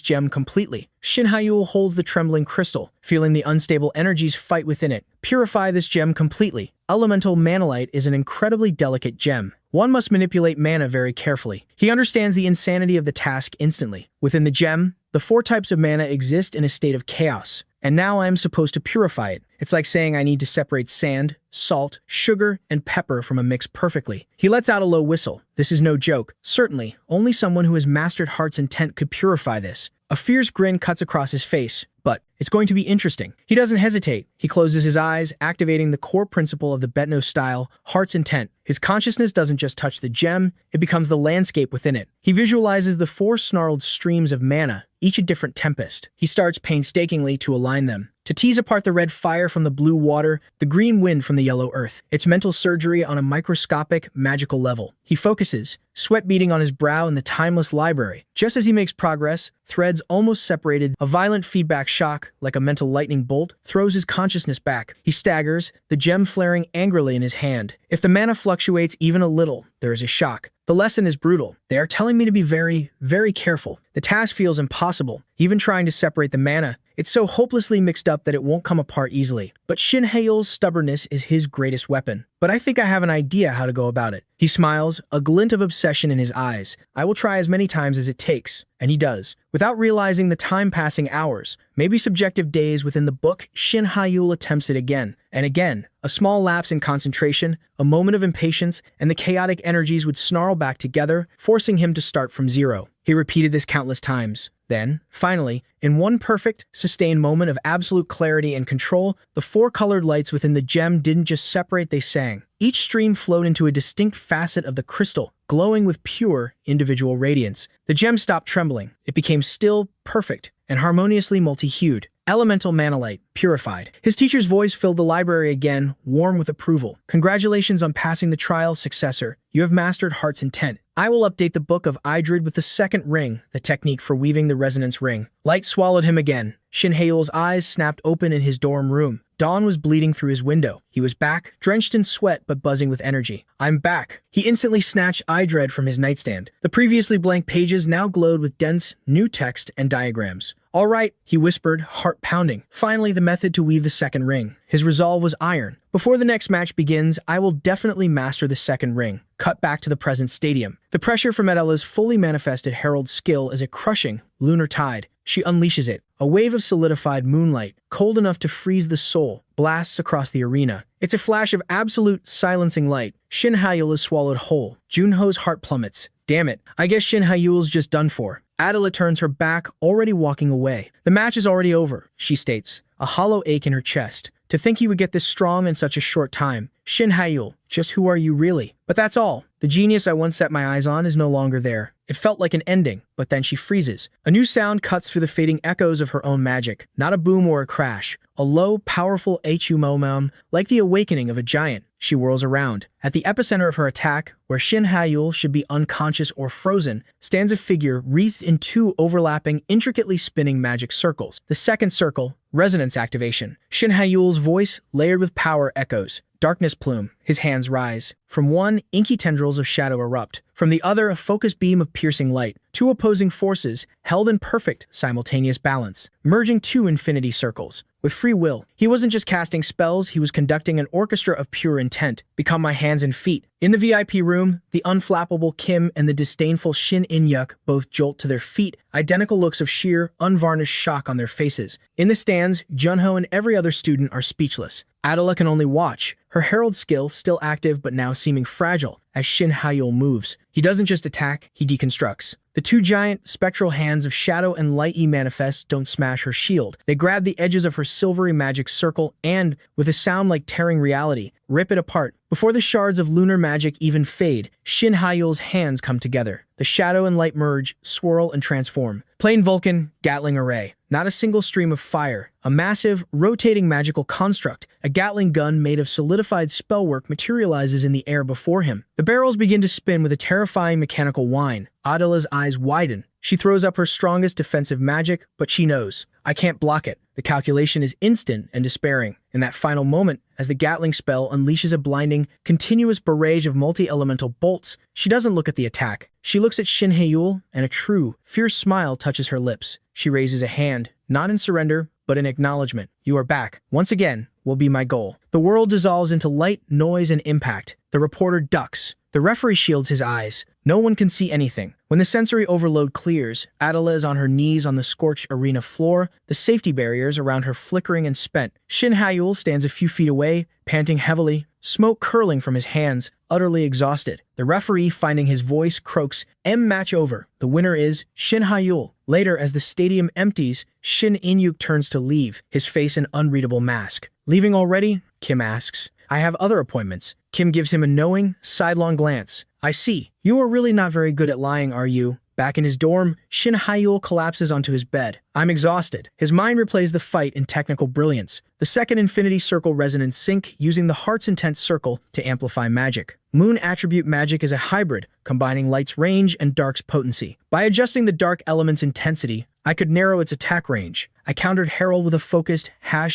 gem completely." Shin Hae-il holds the trembling crystal, feeling the unstable energies fight within it. "Purify this gem completely." Elemental Manalite is an incredibly delicate gem. One must manipulate mana very carefully. He understands the insanity of the task instantly. Within the gem, the 4 types of mana exist in a state of chaos. And now I am supposed to purify it. It's like saying I need to separate sand, salt, sugar, and pepper from a mix perfectly. He lets out a low whistle. This is no joke. Certainly, only someone who has mastered heart's intent could purify this. A fierce grin cuts across his face, but it's going to be interesting. He doesn't hesitate. He closes his eyes, activating the core principle of the Batenno style, heart's intent. His consciousness doesn't just touch the gem, it becomes the landscape within it. He visualizes the 4 snarled streams of mana, each a different tempest. He starts painstakingly to align them, to tease apart the red fire from the blue water, the green wind from the yellow earth. It's mental surgery on a microscopic, magical level. He focuses, sweat beading on his brow in the timeless library. Just as he makes progress, threads almost separated. A violent feedback shock, like a mental lightning bolt, throws his consciousness back. He staggers, the gem flaring angrily in his hand. If the mana fluctuates even a little, there is a shock. The lesson is brutal. They are telling me to be very, very careful. The task feels impossible. Even trying to separate the mana, it's so hopelessly mixed up that it won't come apart easily. But Shin Hae-yul's stubbornness is his greatest weapon. But I think I have an idea how to go about it. He smiles, a glint of obsession in his eyes. I will try as many times as it takes. And he does. Without realizing the time passing hours, maybe subjective days within the book, Shin Hae-yul attempts it again and again. A small lapse in concentration, a moment of impatience, and the chaotic energies would snarl back together, forcing him to start from zero. He repeated this countless times. Then, finally, in one perfect, sustained moment of absolute clarity and control, the 4 colored lights within the gem didn't just separate, they sang. Each stream flowed into a distinct facet of the crystal, glowing with pure, individual radiance. The gem stopped trembling. It became still, perfect, and harmoniously multi-hued. Elemental manalite, purified. His teacher's voice filled the library again, warm with approval. Congratulations on passing the trial, successor. You have mastered heart's intent. I will update the book of Idrid with the second ring, the technique for weaving the resonance ring. Light swallowed him again. Shin Hae-yul's eyes snapped open in his dorm room. Dawn was bleeding through his window. He was back, drenched in sweat but buzzing with energy. I'm back. He instantly snatched Idrid from his nightstand. The previously blank pages now glowed with dense, new text and diagrams. All right, he whispered, heart pounding. Finally, the method to weave the second ring. His resolve was iron. Before the next match begins, I will definitely master the second ring. Cut back to the present stadium. The pressure from Adella's fully manifested herald's skill is a crushing, lunar tide. She unleashes it. A wave of solidified moonlight, cold enough to freeze the soul, blasts across the arena. It's a flash of absolute, silencing light. Shin Hae-yul is swallowed whole. Junho's heart plummets. Damn it, I guess Shin Hae-yul's just done for. Adela turns her back, already walking away. The match is already over, she states, a hollow ache in her chest. To think he would get this strong in such a short time. Shin Hae-yul, just who are you really? But that's all. The genius I once set my eyes on is no longer there. It felt like an ending, but then she freezes. A new sound cuts through the fading echoes of her own magic. Not a boom or a crash. A low, powerful hum, like the awakening of a giant. She whirls around. At the epicenter of her attack, where Shin Hae-yul should be unconscious or frozen, stands a figure wreathed in 2 overlapping, intricately spinning magic circles. The second circle, resonance activation. Shin Hae-yul's voice, layered with power, echoes. Darkness plume. His hands rise. From one, inky tendrils of shadow erupt. From the other, a focused beam of piercing light. 2 opposing forces, held in perfect, simultaneous balance, merging 2 infinity circles. With free will, he wasn't just casting spells, he was conducting an orchestra of pure intent. Become my hands and feet. In the VIP room, the unflappable Kim and the disdainful Shin In-yuk both jolt to their feet, identical looks of sheer, unvarnished shock on their faces. In the stands, Junho and every other student are speechless. Adela can only watch, her herald skill still active but now seeming fragile, as Shin Hae-yul moves. He doesn't just attack, he deconstructs. The 2 giant, spectral hands of shadow and light manifest don't smash her shield. They grab the edges of her silvery magic circle and, with a sound like tearing reality, rip it apart. Before the shards of lunar magic even fade, Shin Hae-yul's hands come together. The shadow and light merge, swirl, and transform. Plain Vulcan, Gatling array. Not a single stream of fire. A massive, rotating magical construct, a Gatling gun made of solidified spellwork materializes in the air before him. The barrels begin to spin with a terrifying mechanical whine. Adela's eyes widen. She throws up her strongest defensive magic, but she knows. I can't block it. The calculation is instant and despairing. In that final moment, as the Gatling spell unleashes a blinding, continuous barrage of multi-elemental bolts, she doesn't look at the attack. She looks at Shin Hae-yul, and a true, fierce smile touches her lips. She raises a hand, not in surrender, but in acknowledgement. You are back. Once again, will be my goal. The world dissolves into light, noise, and impact. The reporter ducks. The referee shields his eyes. No one can see anything. When the sensory overload clears, Adela is on her knees on the scorched arena floor, the safety barriers around her flickering and spent. Shin Hyul stands a few feet away, panting heavily, smoke curling from his hands, utterly exhausted. The referee, finding his voice, croaks, Match over. The winner is Shin Hyul. Later, as the stadium empties, Shin Inyuk turns to leave, his face an unreadable mask. Leaving already? Kim asks. I have other appointments. Kim gives him a knowing, sidelong glance. I see. You are really not very good at lying, are you? Back in his dorm, Shin Hyul collapses onto his bed. I'm exhausted. His mind replays the fight in technical brilliance. The second Infinity Circle resonance sync using the Heart's Intent Circle to amplify magic. Moon attribute magic is a hybrid, combining light's range and dark's potency. By adjusting the dark element's intensity, I could narrow its attack range. I countered Herald with a focused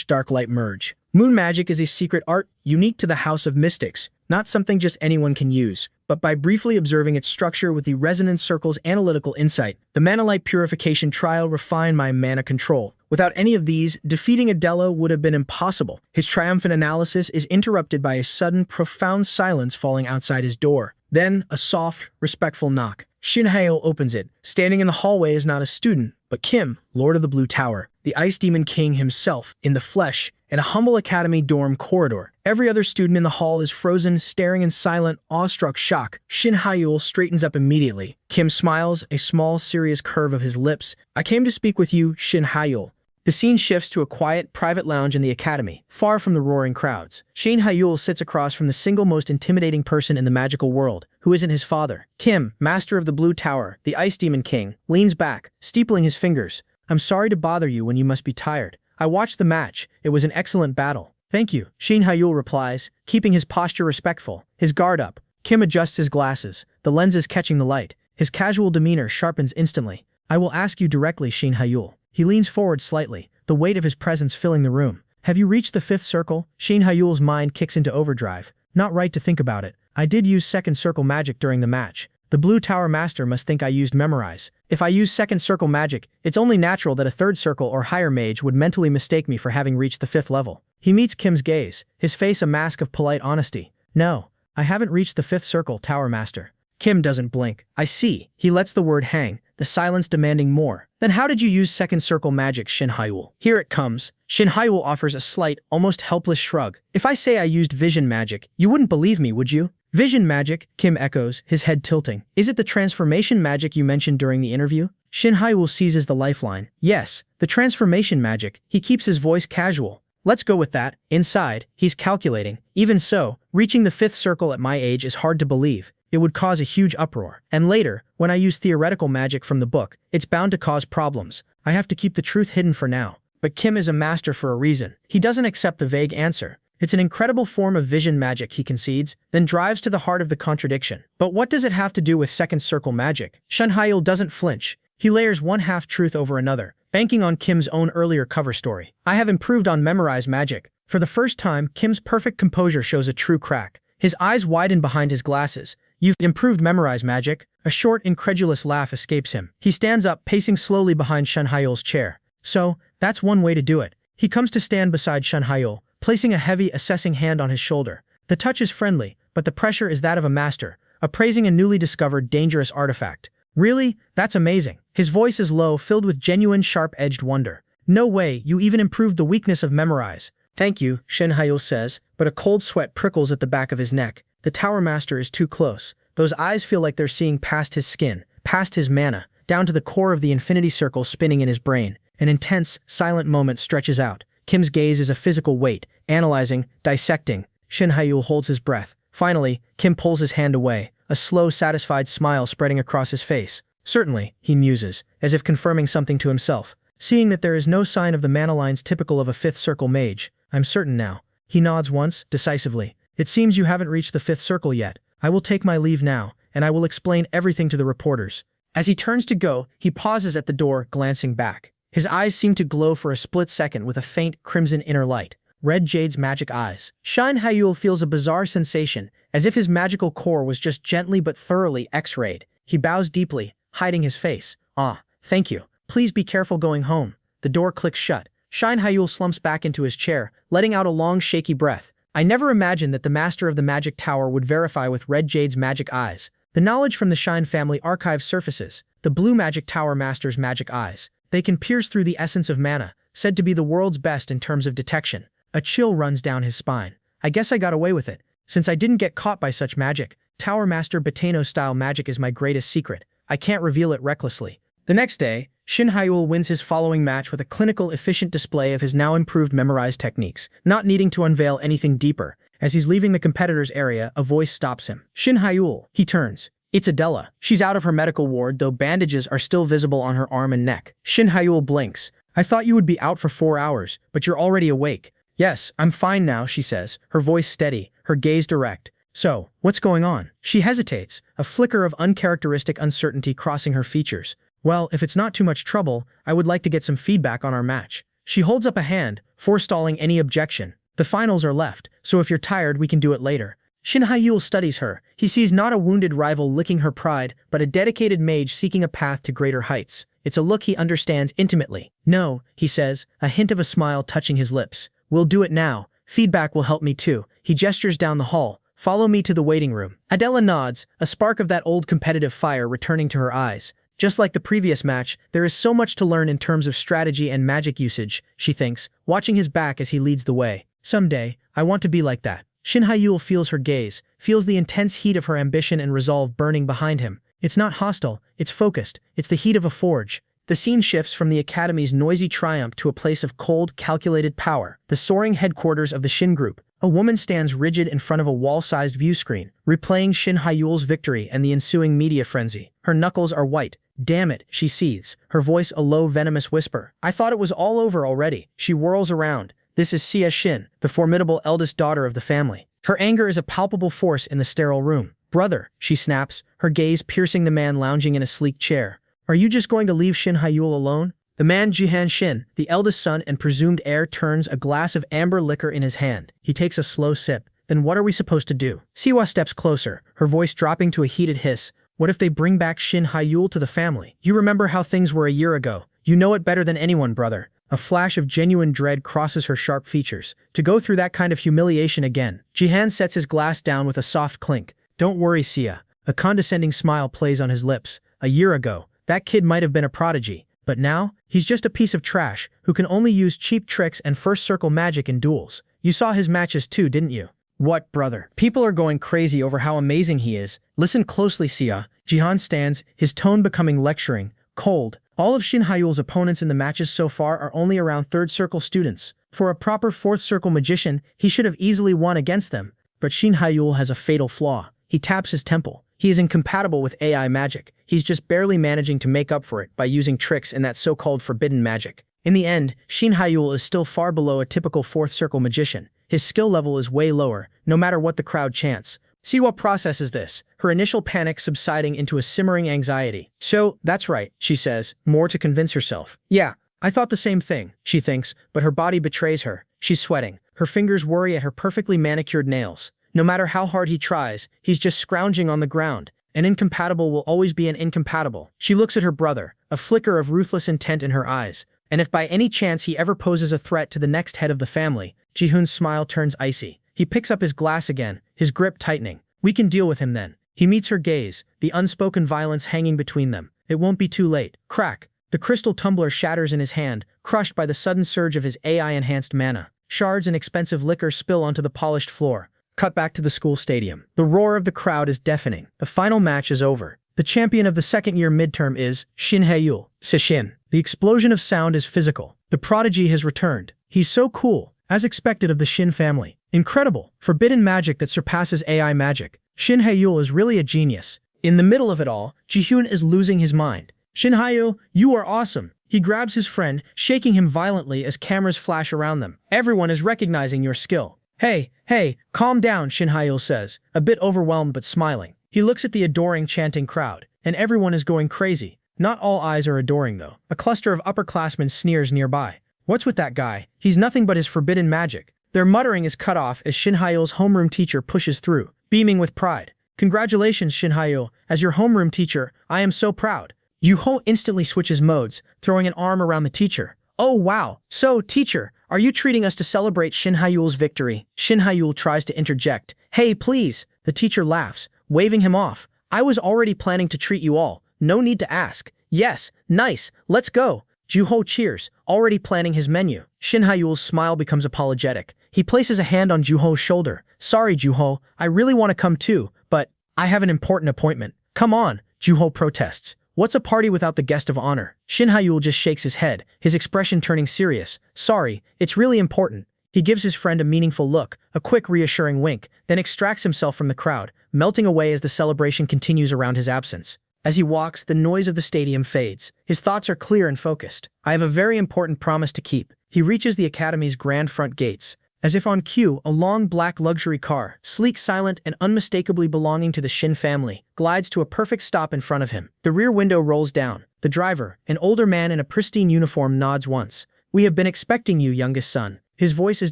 #dark light merge. Moon magic is a secret art unique to the House of Mystics, not something just anyone can use. But by briefly observing its structure with the Resonance Circle's analytical insight, the Mana Light Purification Trial refined my mana control. Without any of these, defeating Adela would have been impossible. His triumphant analysis is interrupted by a sudden, profound silence falling outside his door. Then, a soft, respectful knock. Shin Hyul opens it. Standing in the hallway is not a student, but Kim, Lord of the Blue Tower, the Ice Demon King himself, in the flesh, in a humble academy dorm corridor. Every other student in the hall is frozen, staring in silent, awestruck shock. Shin Hyul straightens up immediately. Kim smiles, a small, serious curve of his lips. I came to speak with you, Shin Hyul. The scene shifts to a quiet, private lounge in the academy, far from the roaring crowds. Shin Hyul sits across from the single most intimidating person in the magical world, who isn't his father. Kim, master of the Blue Tower, the Ice Demon King, leans back, steepling his fingers. I'm sorry to bother you when you must be tired. I watched the match. It was an excellent battle. Thank you, Shin Hyul replies, keeping his posture respectful, his guard up. Kim adjusts his glasses, the lenses catching the light. His casual demeanor sharpens instantly. I will ask you directly, Shin Hyul. He leans forward slightly, the weight of his presence filling the room. Have you reached the fifth circle? Shin Hyul's mind kicks into overdrive. Not right to think about it. I did use second circle magic during the match. The Blue Tower Master must think I used Memorize. If I use second circle magic, it's only natural that a third circle or higher mage would mentally mistake me for having reached the fifth level. He meets Kim's gaze, his face a mask of polite honesty. No, I haven't reached the fifth circle, Tower Master. Kim doesn't blink. I see. He lets the word hang, the silence demanding more. Then how did you use second circle magic, Shin Hyul? Here it comes. Shin Hyul offers a slight, almost helpless shrug. If I say I used vision magic, you wouldn't believe me, would you? Vision magic, Kim echoes, his head tilting. Is it the transformation magic you mentioned during the interview? Shin Hyul seizes the lifeline. Yes, the transformation magic. He keeps his voice casual. Let's go with that. Inside, he's calculating. Even so, reaching the fifth circle at my age is hard to believe. It would cause a huge uproar. And later, when I use theoretical magic from the book, it's bound to cause problems. I have to keep the truth hidden for now. But Kim is a master for a reason. He doesn't accept the vague answer. It's an incredible form of vision magic, he concedes, then drives to the heart of the contradiction. But what does it have to do with second circle magic? Shin Hyul doesn't flinch. He layers one half-truth over another, banking on Kim's own earlier cover story. I have improved on Memorize magic. For the first time, Kim's perfect composure shows a true crack. His eyes widen behind his glasses. You've improved Memorize magic? A short, incredulous laugh escapes him. He stands up, pacing slowly behind Shin Hyul's chair. So, that's one way to do it. He comes to stand beside Shin Hyul, placing a heavy, assessing hand on his shoulder. The touch is friendly, but the pressure is that of a master, appraising a newly discovered, dangerous artifact. Really? That's amazing. His voice is low, filled with genuine, sharp-edged wonder. No way, you even improved the weakness of Memorize. Thank you, Shin Hyul says, but a cold sweat prickles at the back of his neck. The Tower Master is too close. Those eyes feel like they're seeing past his skin, past his mana, down to the core of the Infinity Circle spinning in his brain. An intense, silent moment stretches out. Kim's gaze is a physical weight, analyzing, dissecting. Shin Hyul holds his breath. Finally, Kim pulls his hand away, a slow, satisfied smile spreading across his face. Certainly, he muses, as if confirming something to himself. Seeing that there is no sign of the mana lines typical of a fifth circle mage, I'm certain now. He nods once, decisively. It seems you haven't reached the fifth circle yet. I will take my leave now, and I will explain everything to the reporters. As he turns to go, he pauses at the door, glancing back. His eyes seem to glow for a split second with a faint, crimson inner light. Red Jade's magic eyes. Shin Hyul feels a bizarre sensation, as if his magical core was just gently but thoroughly X-rayed. He bows deeply, hiding his face. Ah, thank you. Please be careful going home. The door clicks shut. Shin Hyul slumps back into his chair, letting out a long, shaky breath. I never imagined that the master of the magic tower would verify with Red Jade's magic eyes. The knowledge from the Shine family archive surfaces. The blue magic tower master's magic eyes. They can pierce through the essence of mana, said to be the world's best in terms of detection. A chill runs down his spine. I guess I got away with it. Since I didn't get caught by such magic, Tower Master Batenno-style magic is my greatest secret. I can't reveal it recklessly. The next day, Shin Hyul wins his following match with a clinical, efficient display of his now improved memorized techniques, not needing to unveil anything deeper. As he's leaving the competitor's area, a voice stops him. Shin Hyul. He turns. It's Adela. She's out of her medical ward, though bandages are still visible on her arm and neck. Shin Hyul blinks. I thought you would be out for 4 hours, but you're already awake. Yes, I'm fine now, she says, her voice steady, her gaze direct. So, what's going on? She hesitates, a flicker of uncharacteristic uncertainty crossing her features. Well, if it's not too much trouble, I would like to get some feedback on our match. She holds up a hand, forestalling any objection. The finals are left, so if you're tired, we can do it later. Shin Hyul studies her. He sees not a wounded rival licking her pride, but a dedicated mage seeking a path to greater heights. It's a look he understands intimately. No, he says, a hint of a smile touching his lips. We'll do it now. Feedback will help me too. He gestures down the hall. Follow me to the waiting room. Adela nods, a spark of that old competitive fire returning to her eyes. Just like the previous match, there is so much to learn in terms of strategy and magic usage, she thinks, watching his back as he leads the way. Someday, I want to be like that. Shin Hyul feels her gaze, feels the intense heat of her ambition and resolve burning behind him. It's not hostile, it's focused, it's the heat of a forge. The scene shifts from the Academy's noisy triumph to a place of cold, calculated power, the soaring headquarters of the Shin Group. A woman stands rigid in front of a wall-sized view screen, replaying Shin Hyul's victory and the ensuing media frenzy. Her knuckles are white. Damn it, she seethes, her voice a low, venomous whisper. I thought it was all over already. She whirls around. This is Sia Shin, the formidable eldest daughter of the family. Her anger is a palpable force in the sterile room. Brother, she snaps, her gaze piercing the man lounging in a sleek chair. Are you just going to leave Shin Hyul alone? The man Jihan Shin, the eldest son and presumed heir, turns a glass of amber liquor in his hand. He takes a slow sip. Then what are we supposed to do? Siwa steps closer, her voice dropping to a heated hiss. What if they bring back Shin Hyul to the family? You remember how things were a year ago. You know it better than anyone, brother. A flash of genuine dread crosses her sharp features. To go through that kind of humiliation again. Jihan sets his glass down with a soft clink. Don't worry, Sia. A condescending smile plays on his lips. A year ago, that kid might have been a prodigy. But now, he's just a piece of trash who can only use cheap tricks and first circle magic in duels. You saw his matches too, didn't you? What, brother? People are going crazy over how amazing he is. Listen closely, Sia. Jihan stands, his tone becoming lecturing, cold. All of Shin Hyul's opponents in the matches so far are only around third circle students. For a proper fourth circle magician, he should have easily won against them. But Shin Hyul has a fatal flaw. He taps his temple. He is incompatible with AI magic. He's just barely managing to make up for it by using tricks in that so-called forbidden magic. In the end, Shin Hyul is still far below a typical fourth circle magician. His skill level is way lower, no matter what the crowd chants. Siwa processes this, her initial panic subsiding into a simmering anxiety. So, that's right, she says, more to convince herself. Yeah, I thought the same thing, she thinks, but her body betrays her. She's sweating. Her fingers worry at her perfectly manicured nails. No matter how hard he tries, he's just scrounging on the ground. An incompatible will always be an incompatible. She looks at her brother, a flicker of ruthless intent in her eyes. And if by any chance he ever poses a threat to the next head of the family, Ji-hoon's smile turns icy. He picks up his glass again, his grip tightening. We can deal with him then. He meets her gaze, the unspoken violence hanging between them. It won't be too late. Crack. The crystal tumbler shatters in his hand, crushed by the sudden surge of his AI-enhanced mana. Shards and expensive liquor spill onto the polished floor. Cut back to the school stadium. The roar of the crowd is deafening. The final match is over. The champion of the second-year midterm is Shin Hyul. Sishin. The explosion of sound is physical. The prodigy has returned. He's so cool, as expected of the Shin family. Incredible. Forbidden magic that surpasses AI magic. Shin Hyul is really a genius. In the middle of it all, Ji-hoon is losing his mind. Shin Hyul, you are awesome. He grabs his friend, shaking him violently as cameras flash around them. Everyone is recognizing your skill. Hey, calm down, Shin Hyul says, a bit overwhelmed but smiling. He looks at the adoring chanting crowd, and everyone is going crazy. Not all eyes are adoring though. A cluster of upperclassmen sneers nearby. What's with that guy? He's nothing but his forbidden magic. Their muttering is cut off as Shin Hyul's homeroom teacher pushes through, beaming with pride. Congratulations, Shin Hyul. As your homeroom teacher, I am so proud. Yu-ho instantly switches modes, throwing an arm around the teacher. Oh wow, so, teacher, are you treating us to celebrate Shin Hyul's victory? Shin Hyul tries to interject. Hey, please. The teacher laughs, waving him off. I was already planning to treat you all. No need to ask. Yes, nice, let's go. Juho cheers, already planning his menu. Shin Hyul's smile becomes apologetic. He places a hand on Juho's shoulder. Sorry, Juho, I really want to come too, but I have an important appointment. Come on, Juho protests. What's a party without the guest of honor? Shin Hyul just shakes his head, his expression turning serious. Sorry, it's really important. He gives his friend a meaningful look, a quick reassuring wink, then extracts himself from the crowd, melting away as the celebration continues around his absence. As he walks, the noise of the stadium fades. His thoughts are clear and focused. I have a very important promise to keep. He reaches the academy's grand front gates. As if on cue, a long black luxury car, sleek, silent, and unmistakably belonging to the Shin family, glides to a perfect stop in front of him. The rear window rolls down. The driver, an older man in a pristine uniform, nods once. We have been expecting you, youngest son. His voice is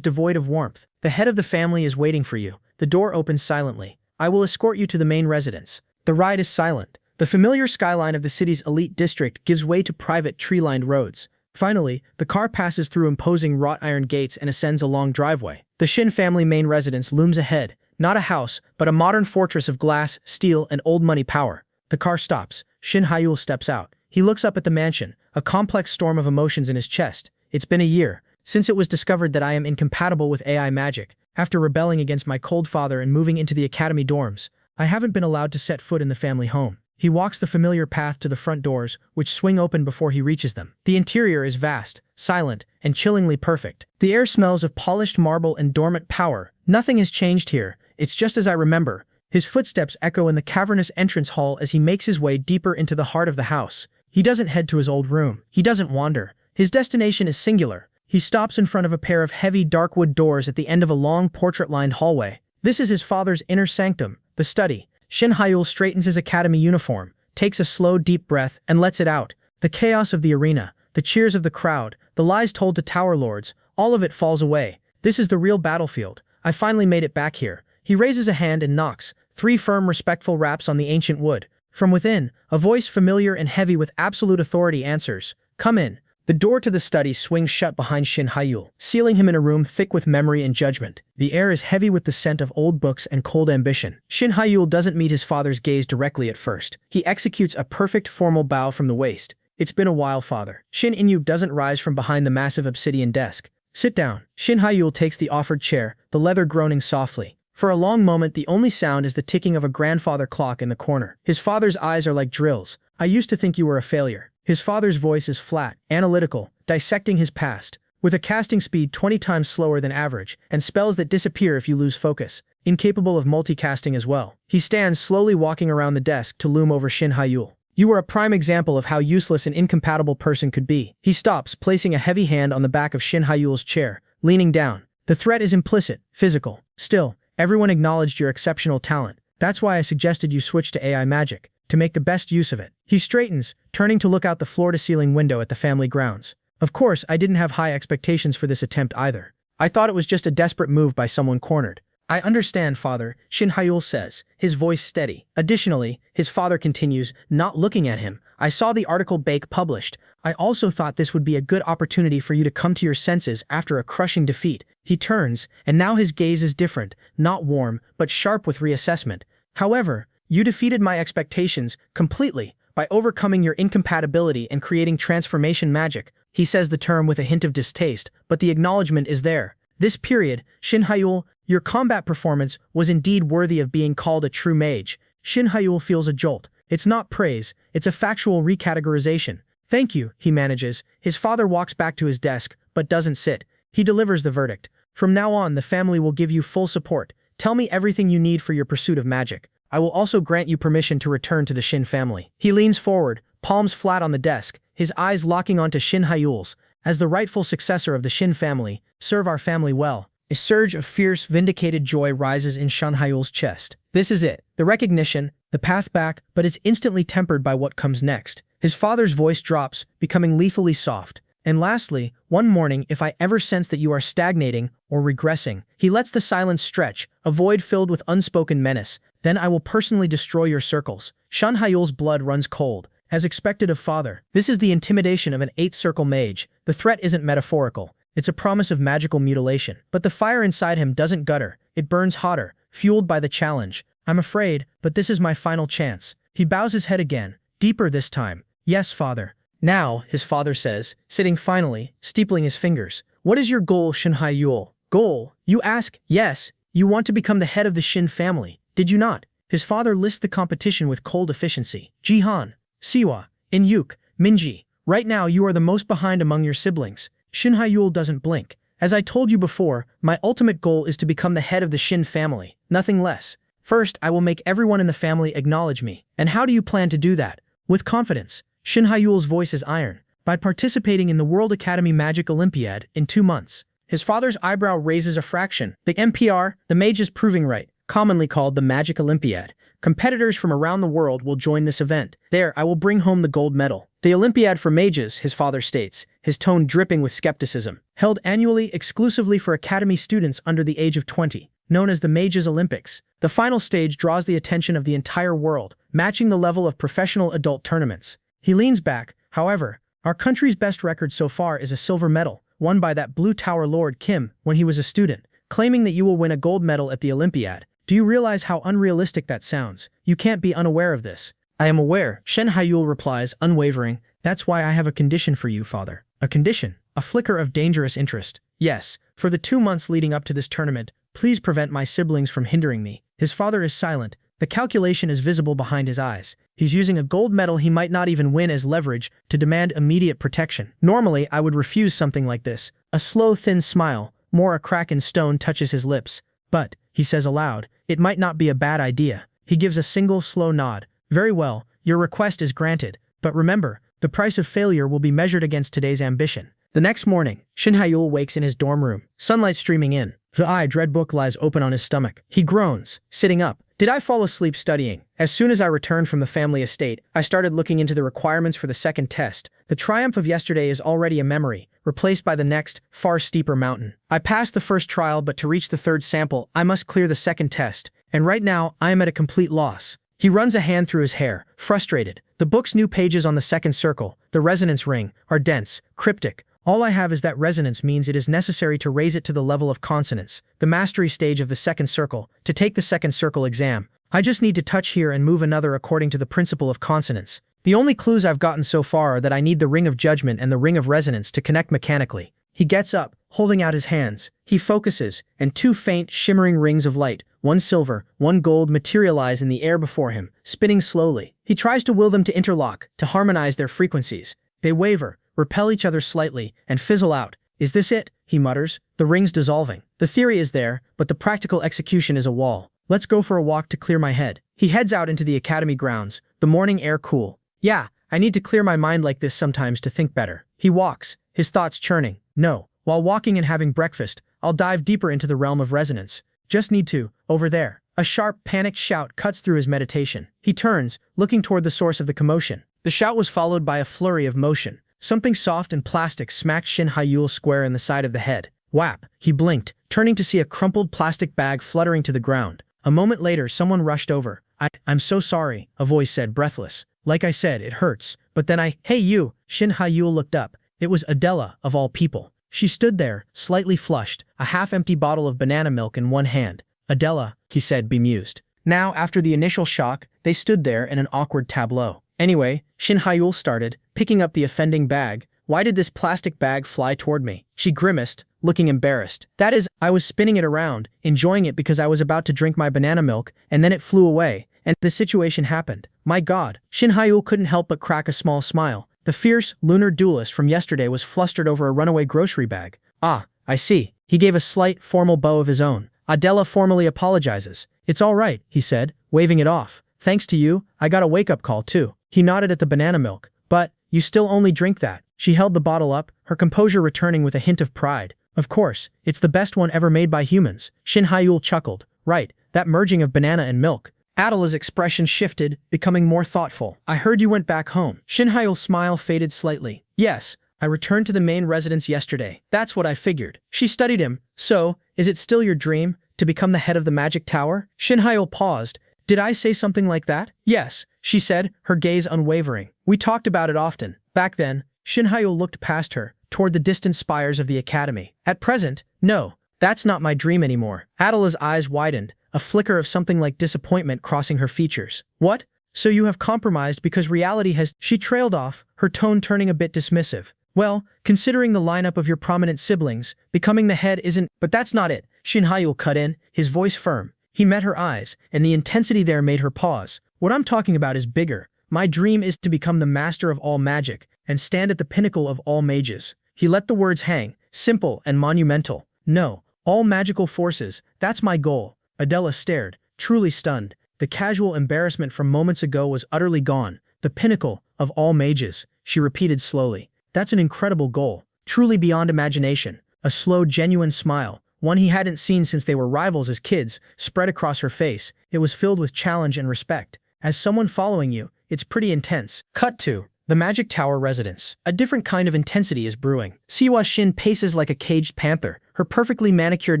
devoid of warmth. The head of the family is waiting for you. The door opens silently. I will escort you to the main residence. The ride is silent. The familiar skyline of the city's elite district gives way to private, tree-lined roads. Finally, the car passes through imposing wrought iron gates and ascends a long driveway. The Shin family main residence looms ahead, not a house, but a modern fortress of glass, steel, and old money power. The car stops. Shin Hyul steps out. He looks up at the mansion, a complex storm of emotions in his chest. It's been a year since it was discovered that I am incompatible with AI magic. After rebelling against my cold father and moving into the academy dorms, I haven't been allowed to set foot in the family home. He walks the familiar path to the front doors, which swing open before he reaches them. The interior is vast, silent, and chillingly perfect. The air smells of polished marble and dormant power. Nothing has changed here. It's just as I remember. His footsteps echo in the cavernous entrance hall as he makes his way deeper into the heart of the house. He doesn't head to his old room. He doesn't wander. His destination is singular. He stops in front of a pair of heavy darkwood doors at the end of a long portrait-lined hallway. This is his father's inner sanctum, the study. Shin Hyul straightens his academy uniform, takes a slow, deep breath, and lets it out. The chaos of the arena, the cheers of the crowd, the lies told to tower lords, all of it falls away. This is the real battlefield. I finally made it back here. He raises a hand and knocks, 3 firm, respectful raps on the ancient wood. From within, a voice familiar and heavy with absolute authority answers, "Come in." The door to the study swings shut behind Shin Hyul, sealing him in a room thick with memory and judgment. The air is heavy with the scent of old books and cold ambition. Shin Hyul doesn't meet his father's gaze directly at first. He executes a perfect formal bow from the waist. "It's been a while, father." Shin Inyu doesn't rise from behind the massive obsidian desk. "Sit down." Shin Hyul takes the offered chair, the leather groaning softly. For a long moment, the only sound is the ticking of a grandfather clock in the corner. His father's eyes are like drills. "I used to think you were a failure." His father's voice is flat, analytical, dissecting his past, with a casting speed 20 times slower than average, and spells that disappear if you lose focus, incapable of multicasting as well. He stands slowly walking around the desk to loom over Shin Hyul. "You were a prime example of how useless an incompatible person could be." He stops, placing a heavy hand on the back of Shin Hyul's chair, leaning down. "The threat is implicit, physical. Still, everyone acknowledged your exceptional talent. That's why I suggested you switch to AI magic, to make the best use of it." He straightens, turning to look out the floor-to-ceiling window at the family grounds. "Of course, I didn't have high expectations for this attempt either. I thought it was just a desperate move by someone cornered." "I understand, father," Shin Hyul says, his voice steady. Additionally, his father continues, not looking at him, "I saw the article Bake published. I also thought this would be a good opportunity for you to come to your senses after a crushing defeat." He turns, and now his gaze is different, not warm, but sharp with reassessment. "However, you defeated my expectations completely by overcoming your incompatibility and creating transformation magic." He says the term with a hint of distaste, but the acknowledgement is there. "This period, Shin Hyul, your combat performance was indeed worthy of being called a true mage." Shin Hyul feels a jolt. It's not praise, it's a factual recategorization. "Thank you," he manages. His father walks back to his desk, but doesn't sit. He delivers the verdict. "From now on, the family will give you full support. Tell me everything you need for your pursuit of magic. I will also grant you permission to return to the Shin family." He leans forward, palms flat on the desk, his eyes locking onto Shin Hyul's. "As the rightful successor of the Shin family, serve our family well." A surge of fierce, vindicated joy rises in Shin Hyul's chest. This is it, the recognition, the path back, but it's instantly tempered by what comes next. His father's voice drops, becoming lethally soft. "And lastly, one morning, if I ever sense that you are stagnating or regressing," he lets the silence stretch, a void filled with unspoken menace, "then I will personally destroy your circles." Shin Hyul's blood runs cold. As expected of father, this is the intimidation of an 8th-circle mage. The threat isn't metaphorical. It's a promise of magical mutilation. But the fire inside him doesn't gutter. It burns hotter, fueled by the challenge. I'm afraid, but this is my final chance. He bows his head again, deeper this time. Yes, father. Now, his father says, sitting finally, steepling his fingers. What is your goal, Shin Haiyul? Goal? You ask? Yes, you want to become the head of the Shin family, did you not? His father lists the competition with cold efficiency. Jihan, Siwa, Inyuk, Minji. Right now you are the most behind among your siblings. Shin Haiyul doesn't blink. As I told you before, my ultimate goal is to become the head of the Shin family, nothing less. First, I will make everyone in the family acknowledge me. And how do you plan to do that? With confidence. Shin Haiyul's voice is iron. By participating in the World Academy Magic Olympiad in 2 months. His father's eyebrow raises a fraction. The MPR, the MAGE is proving right, commonly called the Magic Olympiad. Competitors from around the world will join this event. There, I will bring home the gold medal. The Olympiad for Mages, his father states, his tone dripping with skepticism, held annually exclusively for Academy students under the age of 20, known as the Mages Olympics. The final stage draws the attention of the entire world, matching the level of professional adult tournaments. He leans back, however, our country's best record so far is a silver medal, won by that Blue Tower Lord Kim when he was a student, claiming that you will win a gold medal at the Olympiad. Do you realize how unrealistic that sounds? You can't be unaware of this. I am aware, Shen Haiyul replies, unwavering. That's why I have a condition for you, father. A condition? A flicker of dangerous interest. Yes, for the 2 months leading up to this tournament, please prevent my siblings from hindering me. His father is silent. The calculation is visible behind his eyes. He's using a gold medal he might not even win as leverage to demand immediate protection. Normally, I would refuse something like this. A slow, thin smile, more a crack in stone, touches his lips. But, he says aloud, it might not be a bad idea. He gives a single, slow nod. Very well, your request is granted. But remember, the price of failure will be measured against today's ambition. The next morning, Shin Haiyul wakes in his dorm room, sunlight streaming in. The dread book lies open on his stomach. He groans, sitting up. Did I fall asleep studying? As soon as I returned from the family estate, I started looking into the requirements for the second test. The triumph of yesterday is already a memory, replaced by the next, far steeper mountain. I passed the first trial, but to reach the third sample, I must clear the second test. And right now, I am at a complete loss. He runs a hand through his hair, frustrated. The book's new pages on the second circle, the resonance ring, are dense, cryptic. All I have is that resonance means it is necessary to raise it to the level of consonance, the mastery stage of the second circle, to take the second circle exam. I just need to touch here and move another according to the principle of consonance. The only clues I've gotten so far are that I need the ring of judgment and the ring of resonance to connect mechanically. He gets up, holding out his hands. He focuses, and 2 faint, shimmering rings of light, one silver, one gold, materialize in the air before him, spinning slowly. He tries to will them to interlock, to harmonize their frequencies. They waver, repel each other slightly, and fizzle out. Is this it? He mutters, the rings dissolving. The theory is there, but the practical execution is a wall. Let's go for a walk to clear my head. He heads out into the academy grounds, the morning air cool. Yeah, I need to clear my mind like this sometimes to think better. He walks, his thoughts churning. No, while walking and having breakfast, I'll dive deeper into the realm of resonance. Just need to, over there. A sharp, panicked shout cuts through his meditation. He turns, looking toward the source of the commotion. The shout was followed by a flurry of motion. Something soft and plastic smacked Shin Haiyul square in the side of the head. Whap! He blinked, turning to see a crumpled plastic bag fluttering to the ground. A moment later, someone rushed over. I'm so sorry, a voice said, breathless. Like I said, it hurts. But then hey you! Shin Haiyul looked up. It was Adela, of all people. She stood there, slightly flushed, a half-empty bottle of banana milk in one hand. Adela, he said, bemused. Now, after the initial shock, they stood there in an awkward tableau. Anyway, Shin Haiyul started, picking up the offending bag. Why did this plastic bag fly toward me? She grimaced, looking embarrassed. That is, I was spinning it around, enjoying it because I was about to drink my banana milk, and then it flew away, and the situation happened. My God, Shin Haiyul couldn't help but crack a small smile. The fierce, lunar duelist from yesterday was flustered over a runaway grocery bag. Ah, I see. He gave a slight, formal bow of his own. Adela formally apologizes. It's all right, he said, waving it off. Thanks to you, I got a wake-up call too. He nodded at the banana milk. But, you still only drink that. She held the bottle up, her composure returning with a hint of pride. Of course, it's the best one ever made by humans. Shin Haiyul chuckled. Right, that merging of banana and milk. Adela's expression shifted, becoming more thoughtful. I heard you went back home. Shin Haiyul's smile faded slightly. Yes, I returned to the main residence yesterday. That's what I figured. She studied him. So, is it still your dream to become the head of the magic tower? Shin Haiyul paused. Did I say something like that? Yes, she said, her gaze unwavering. We talked about it often. Back then, Shin Haiyul looked past her, toward the distant spires of the academy. At present, no, that's not my dream anymore. Adela's eyes widened, a flicker of something like disappointment crossing her features. What? So you have compromised because reality has— She trailed off, her tone turning a bit dismissive. Well, considering the lineup of your prominent siblings, becoming the head isn't— But that's not it, Shin Hae-yul cut in, his voice firm. He met her eyes, and the intensity there made her pause. What I'm talking about is bigger. My dream is to become the master of all magic, and stand at the pinnacle of all mages. He let the words hang, simple and monumental. No, all magical forces, that's my goal. Adela stared, truly stunned. The casual embarrassment from moments ago was utterly gone. The pinnacle of all mages, she repeated slowly. That's an incredible goal, truly beyond imagination. A slow, genuine smile, one he hadn't seen since they were rivals as kids, spread across her face. It was filled with challenge and respect. As someone following you, it's pretty intense. Cut to the Magic Tower residence. A different kind of intensity is brewing. Siwa Shin paces like a caged panther, her perfectly manicured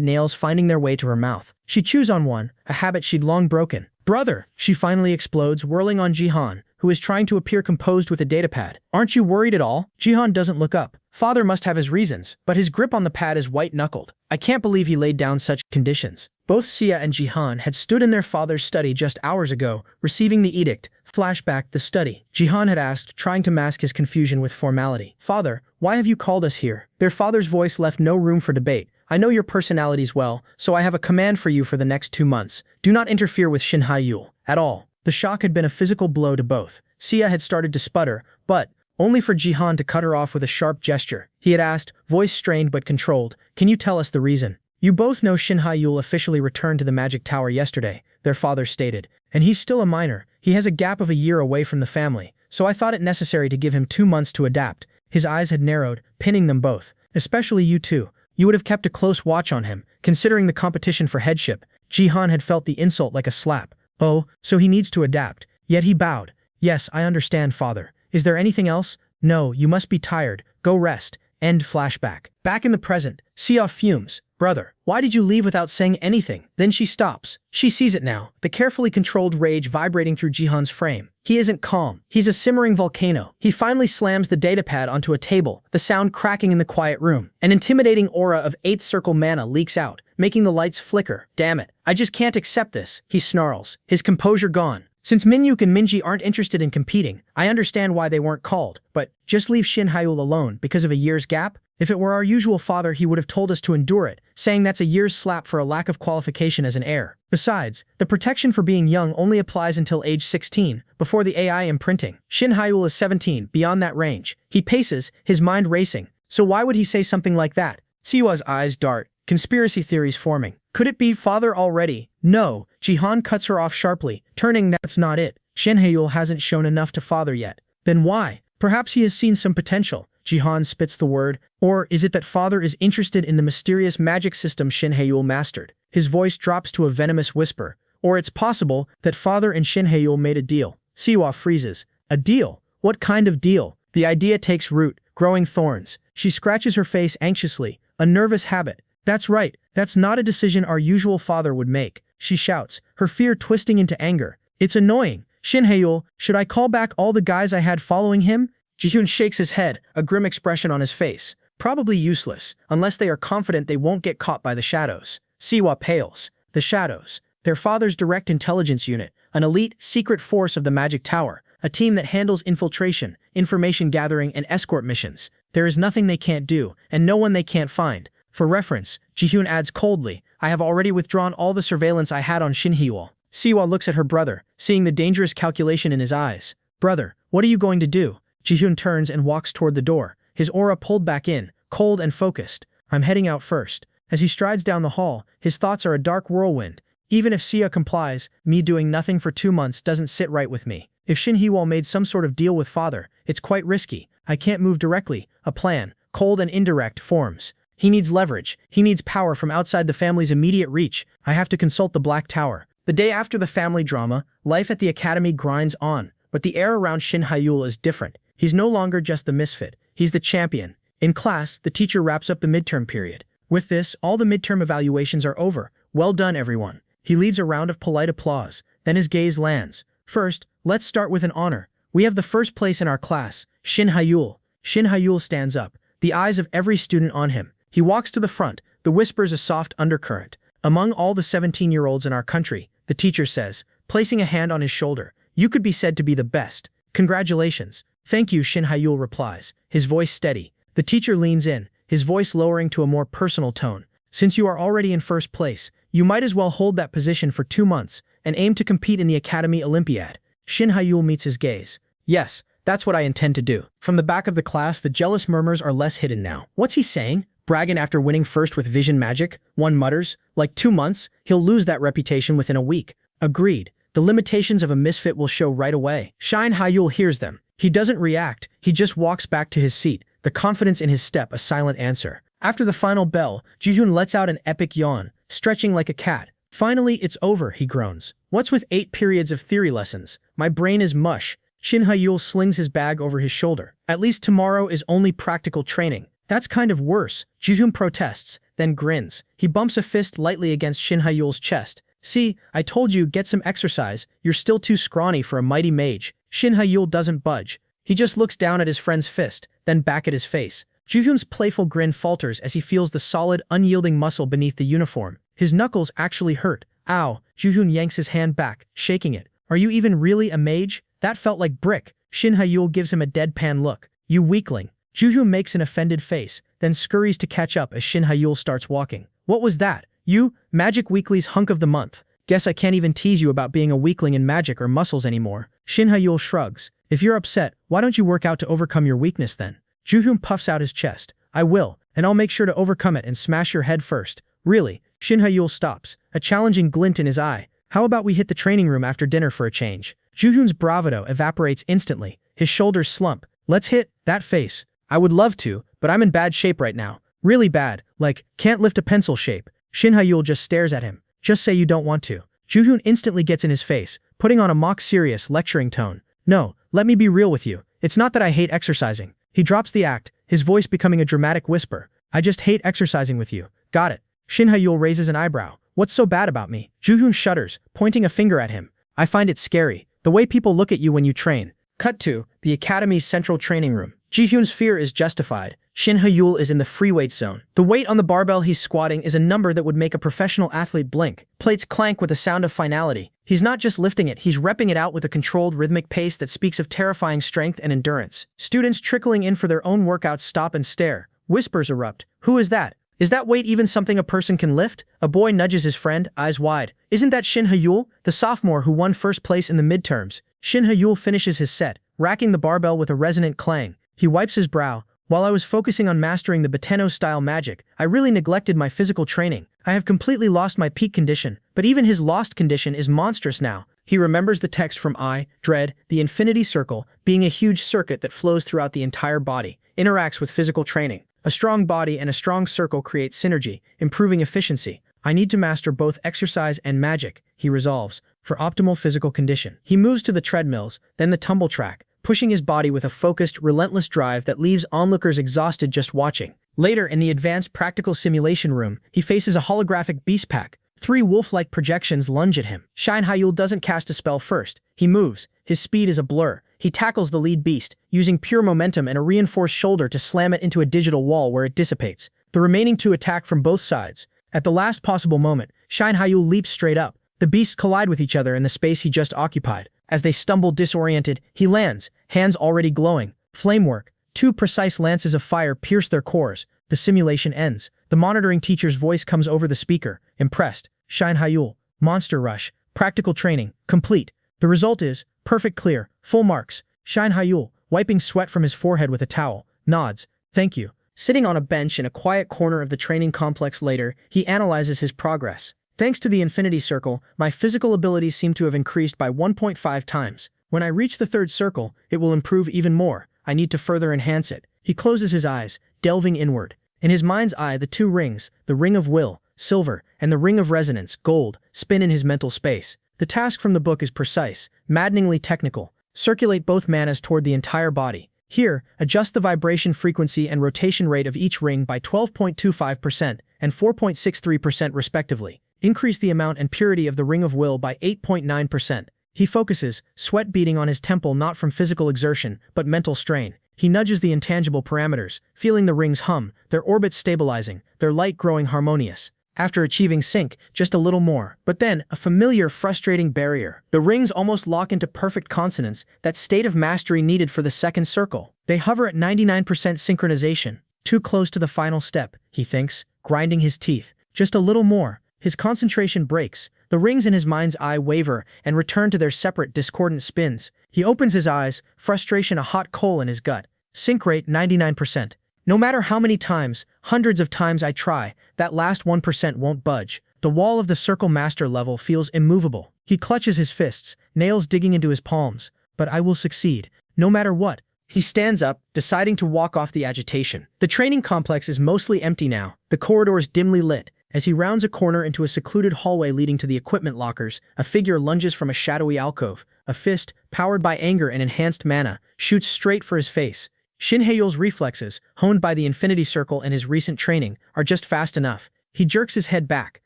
nails finding their way to her mouth. She chews on one, a habit she'd long broken. Brother, she finally explodes, whirling on Jihan, who is trying to appear composed with a datapad. Aren't you worried at all? Jihan doesn't look up. Father must have his reasons, but his grip on the pad is white-knuckled. I can't believe he laid down such conditions. Both Sia and Jihan had stood in their father's study just hours ago, receiving the edict. Flashback, the study. Jihan had asked, trying to mask his confusion with formality. Father, why have you called us here? Their father's voice left no room for debate. I know your personalities well, so I have a command for you for the next 2 months. Do not interfere with Shin Hae-yul at all. The shock had been a physical blow to both. Sia had started to sputter, but only for Jihan to cut her off with a sharp gesture. He had asked, voice strained but controlled, can you tell us the reason? You both know Shin Hae-yul officially returned to the Magic Tower yesterday, their father stated, and he's still a minor. He has a gap of a year away from the family, so I thought it necessary to give him 2 months to adapt. His eyes had narrowed, pinning them both. Especially you two. You would have kept a close watch on him, considering the competition for headship. Jihan had felt the insult like a slap. Oh, so he needs to adapt. Yet he bowed. Yes, I understand, father. Is there anything else? No, you must be tired. Go rest. End flashback. Back in the present, Sia fumes. Brother, why did you leave without saying anything? Then she stops. She sees it now, the carefully controlled rage vibrating through Jihan's frame. He isn't calm. He's a simmering volcano. He finally slams the datapad onto a table, the sound cracking in the quiet room. An intimidating aura of 8th circle mana leaks out, making the lights flicker. Damn it, I just can't accept this, he snarls, his composure gone. Since Minyuk and Minji aren't interested in competing, I understand why they weren't called, but just leave Shin Hae-yul alone because of a year's gap? If it were our usual father, he would have told us to endure it, saying that's a year's slap for a lack of qualification as an heir. Besides, the protection for being young only applies until age 16, before the AI imprinting. Shin Hae-yul is 17, beyond that range. He paces, his mind racing. So why would he say something like that? Siwa's eyes dart, conspiracy theories forming. Could it be father already? No, Jihan cuts her off sharply, turning. That's not it. Shin Hae-yul hasn't shown enough to father yet. Then why? Perhaps he has seen some potential. Jihan spits the word. Or is it that father is interested in the mysterious magic system Shin Hae-yul mastered? His voice drops to a venomous whisper. Or it's possible that father and Shin Hae-yul made a deal. Siwa freezes. A deal? What kind of deal? The idea takes root, growing thorns. She scratches her face anxiously. A nervous habit. That's right. That's not a decision our usual father would make. She shouts, her fear twisting into anger. It's annoying. Shin Hae-yul, should I call back all the guys I had following him? Jihyun shakes his head, a grim expression on his face. Probably useless, unless they are confident they won't get caught by the shadows. Siwa pales. The shadows. Their father's direct intelligence unit, an elite, secret force of the Magic Tower, a team that handles infiltration, information gathering, and escort missions. There is nothing they can't do, and no one they can't find. For reference, Jihyun adds coldly, I have already withdrawn all the surveillance I had on Shin Hae-yul. Siwa looks at her brother, seeing the dangerous calculation in his eyes. Brother, what are you going to do? Jihyun turns and walks toward the door, his aura pulled back in, cold and focused. I'm heading out first. As he strides down the hall, his thoughts are a dark whirlwind. Even if Sia complies, me doing nothing for 2 months doesn't sit right with me. If Shin Hae-yul made some sort of deal with father, it's quite risky. I can't move directly. A plan, cold and indirect, forms. He needs leverage. He needs power from outside the family's immediate reach. I have to consult the Black Tower. The day after the family drama, life at the academy grinds on, but the air around Shin Hae-yul is different. He's no longer just the misfit. He's the champion. In class, the teacher wraps up the midterm period. With this, all the midterm evaluations are over. Well done, everyone. He leads a round of polite applause. Then his gaze lands. First, let's start with an honor. We have the first place in our class, Shin Hae-yul. Shin Hae-yul stands up, the eyes of every student on him. He walks to the front, the whispers a soft undercurrent. Among all the 17-year-olds in our country, the teacher says, placing a hand on his shoulder, you could be said to be the best. Congratulations. Thank you, Shin Hae-yul replies, his voice steady. The teacher leans in, his voice lowering to a more personal tone. Since you are already in first place, you might as well hold that position for 2 months and aim to compete in the Academy Olympiad. Shin Hae-yul meets his gaze. Yes, that's what I intend to do. From the back of the class, the jealous murmurs are less hidden now. What's he saying? Bragging after winning first with vision magic? One mutters. Like 2 months, he'll lose that reputation within a week. Agreed. The limitations of a misfit will show right away. Shin Hae-yul hears them. He doesn't react, he just walks back to his seat, the confidence in his step a silent answer. After the final bell, Ji-hoon lets out an epic yawn, stretching like a cat. Finally, it's over, he groans. What's with 8 periods of theory lessons? My brain is mush. Shin Hae-yul slings his bag over his shoulder. At least tomorrow is only practical training. That's kind of worse. Ji-hoon protests, then grins. He bumps a fist lightly against Shin Hae-yul's chest. See, I told you, get some exercise. You're still too scrawny for a mighty mage. Shin Hae-yul doesn't budge. He just looks down at his friend's fist, then back at his face. Ji-hoon's playful grin falters as he feels the solid, unyielding muscle beneath the uniform. His knuckles actually hurt. Ow. Ji-hoon yanks his hand back, shaking it. Are you even really a mage? That felt like brick. Shin Hae-yul gives him a deadpan look. You weakling. Ji-hoon makes an offended face, then scurries to catch up as Shin Hae-yul starts walking. What was that? You, Magic Weekly's hunk of the month. Guess I can't even tease you about being a weakling in magic or muscles anymore. Shin Hae-yul shrugs. If you're upset, why don't you work out to overcome your weakness then? Ji-hoon puffs out his chest. I will, and I'll make sure to overcome it and smash your head first. Really? Shin Hae-yul stops, a challenging glint in his eye. How about we hit the training room after dinner for a change? Ji-hoon's bravado evaporates instantly. His shoulders slump. Let's hit that face. I would love to, but I'm in bad shape right now. Really bad, like, can't lift a pencil shape. Shin Hae-yul just stares at him. Just say you don't want to. Ji-hoon instantly gets in his face, putting on a mock-serious, lecturing tone. No, let me be real with you. It's not that I hate exercising. He drops the act, his voice becoming a dramatic whisper. I just hate exercising with you. Got it. Shin Hae-yul raises an eyebrow. What's so bad about me? Ji-hoon shudders, pointing a finger at him. I find it scary. The way people look at you when you train. Cut to the Academy's central training room. Ji-hoon's fear is justified. Shin Hae-yul is in the free weight zone. The weight on the barbell he's squatting is a number that would make a professional athlete blink. Plates clank with a sound of finality. He's not just lifting it, he's repping it out with a controlled rhythmic pace that speaks of terrifying strength and endurance. Students trickling in for their own workouts stop and stare. Whispers erupt. Who is that? Is that weight even something a person can lift? A boy nudges his friend, eyes wide. Isn't that Shin Hae-yul, the sophomore who won first place in the midterms? Shin Hae-yul finishes his set, racking the barbell with a resonant clang. He wipes his brow. While I was focusing on mastering the Batenno-style magic, I really neglected my physical training. I have completely lost my peak condition, but even his lost condition is monstrous now. He remembers the text from I, Dread, the infinity circle, being a huge circuit that flows throughout the entire body, interacts with physical training. A strong body and a strong circle create synergy, improving efficiency. I need to master both exercise and magic, he resolves, for optimal physical condition. He moves to the treadmills, then the tumble track, pushing his body with a focused, relentless drive that leaves onlookers exhausted just watching. Later, in the advanced practical simulation room, he faces a holographic beast pack. 3 wolf-like projections lunge at him. Shin Hae-yul doesn't cast a spell first. He moves. His speed is a blur. He tackles the lead beast, using pure momentum and a reinforced shoulder to slam it into a digital wall where it dissipates. The remaining 2 attack from both sides. At the last possible moment, Shin Hae-yul leaps straight up. The beasts collide with each other in the space he just occupied. As they stumble disoriented, he lands, hands already glowing. Flamework. 2 precise lances of fire pierce their cores. The simulation ends. The monitoring teacher's voice comes over the speaker. Impressed. Shin Hae-yul. Monster rush. Practical training. Complete. The result is perfect clear. Full marks. Shin Hae-yul, wiping sweat from his forehead with a towel, nods. Thank you. Sitting on a bench in a quiet corner of the training complex later, he analyzes his progress. Thanks to the infinity circle, my physical abilities seem to have increased by 1.5 times. When I reach the 3rd circle, it will improve even more. I need to further enhance it. He closes his eyes, delving inward. In his mind's eye, the 2 rings, the ring of will, silver, and the ring of resonance, gold, spin in his mental space. The task from the book is precise, maddeningly technical. Circulate both manas toward the entire body. Here, adjust the vibration frequency and rotation rate of each ring by 12.25% and 4.63% respectively. Increase the amount and purity of the ring of will by 8.9%. He focuses, sweat beading on his temple not from physical exertion, but mental strain. He nudges the intangible parameters, feeling the rings hum, their orbits stabilizing, their light growing harmonious. After achieving sync, just a little more. But then, a familiar, frustrating barrier. The rings almost lock into perfect consonance, that state of mastery needed for the second circle. They hover at 99% synchronization. Too close to the final step, he thinks, grinding his teeth. Just a little more. His concentration breaks. The rings in his mind's eye waver and return to their separate, discordant spins. He opens his eyes, frustration a hot coal in his gut. Sync rate 99%. No matter how many times, hundreds of times I try, that last 1% won't budge. The wall of the circle master level feels immovable. He clutches his fists, nails digging into his palms. But I will succeed, no matter what. He stands up, deciding to walk off the agitation. The training complex is mostly empty now, the corridors dimly lit. As he rounds a corner into a secluded hallway leading to the equipment lockers, a figure lunges from a shadowy alcove. A fist, powered by anger and enhanced mana, shoots straight for his face. Shin Hae-yul's reflexes, honed by the Infinity Circle and his recent training, are just fast enough. He jerks his head back,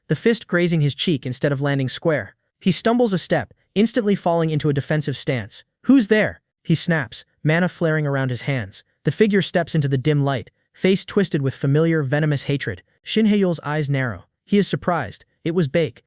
the fist grazing his cheek instead of landing square. He stumbles a step, instantly falling into a defensive stance. "Who's there?" he snaps, mana flaring around his hands. The figure steps into the dim light, face twisted with familiar, venomous hatred. Shin Hae-yul's eyes narrow. He is surprised. It was Bake,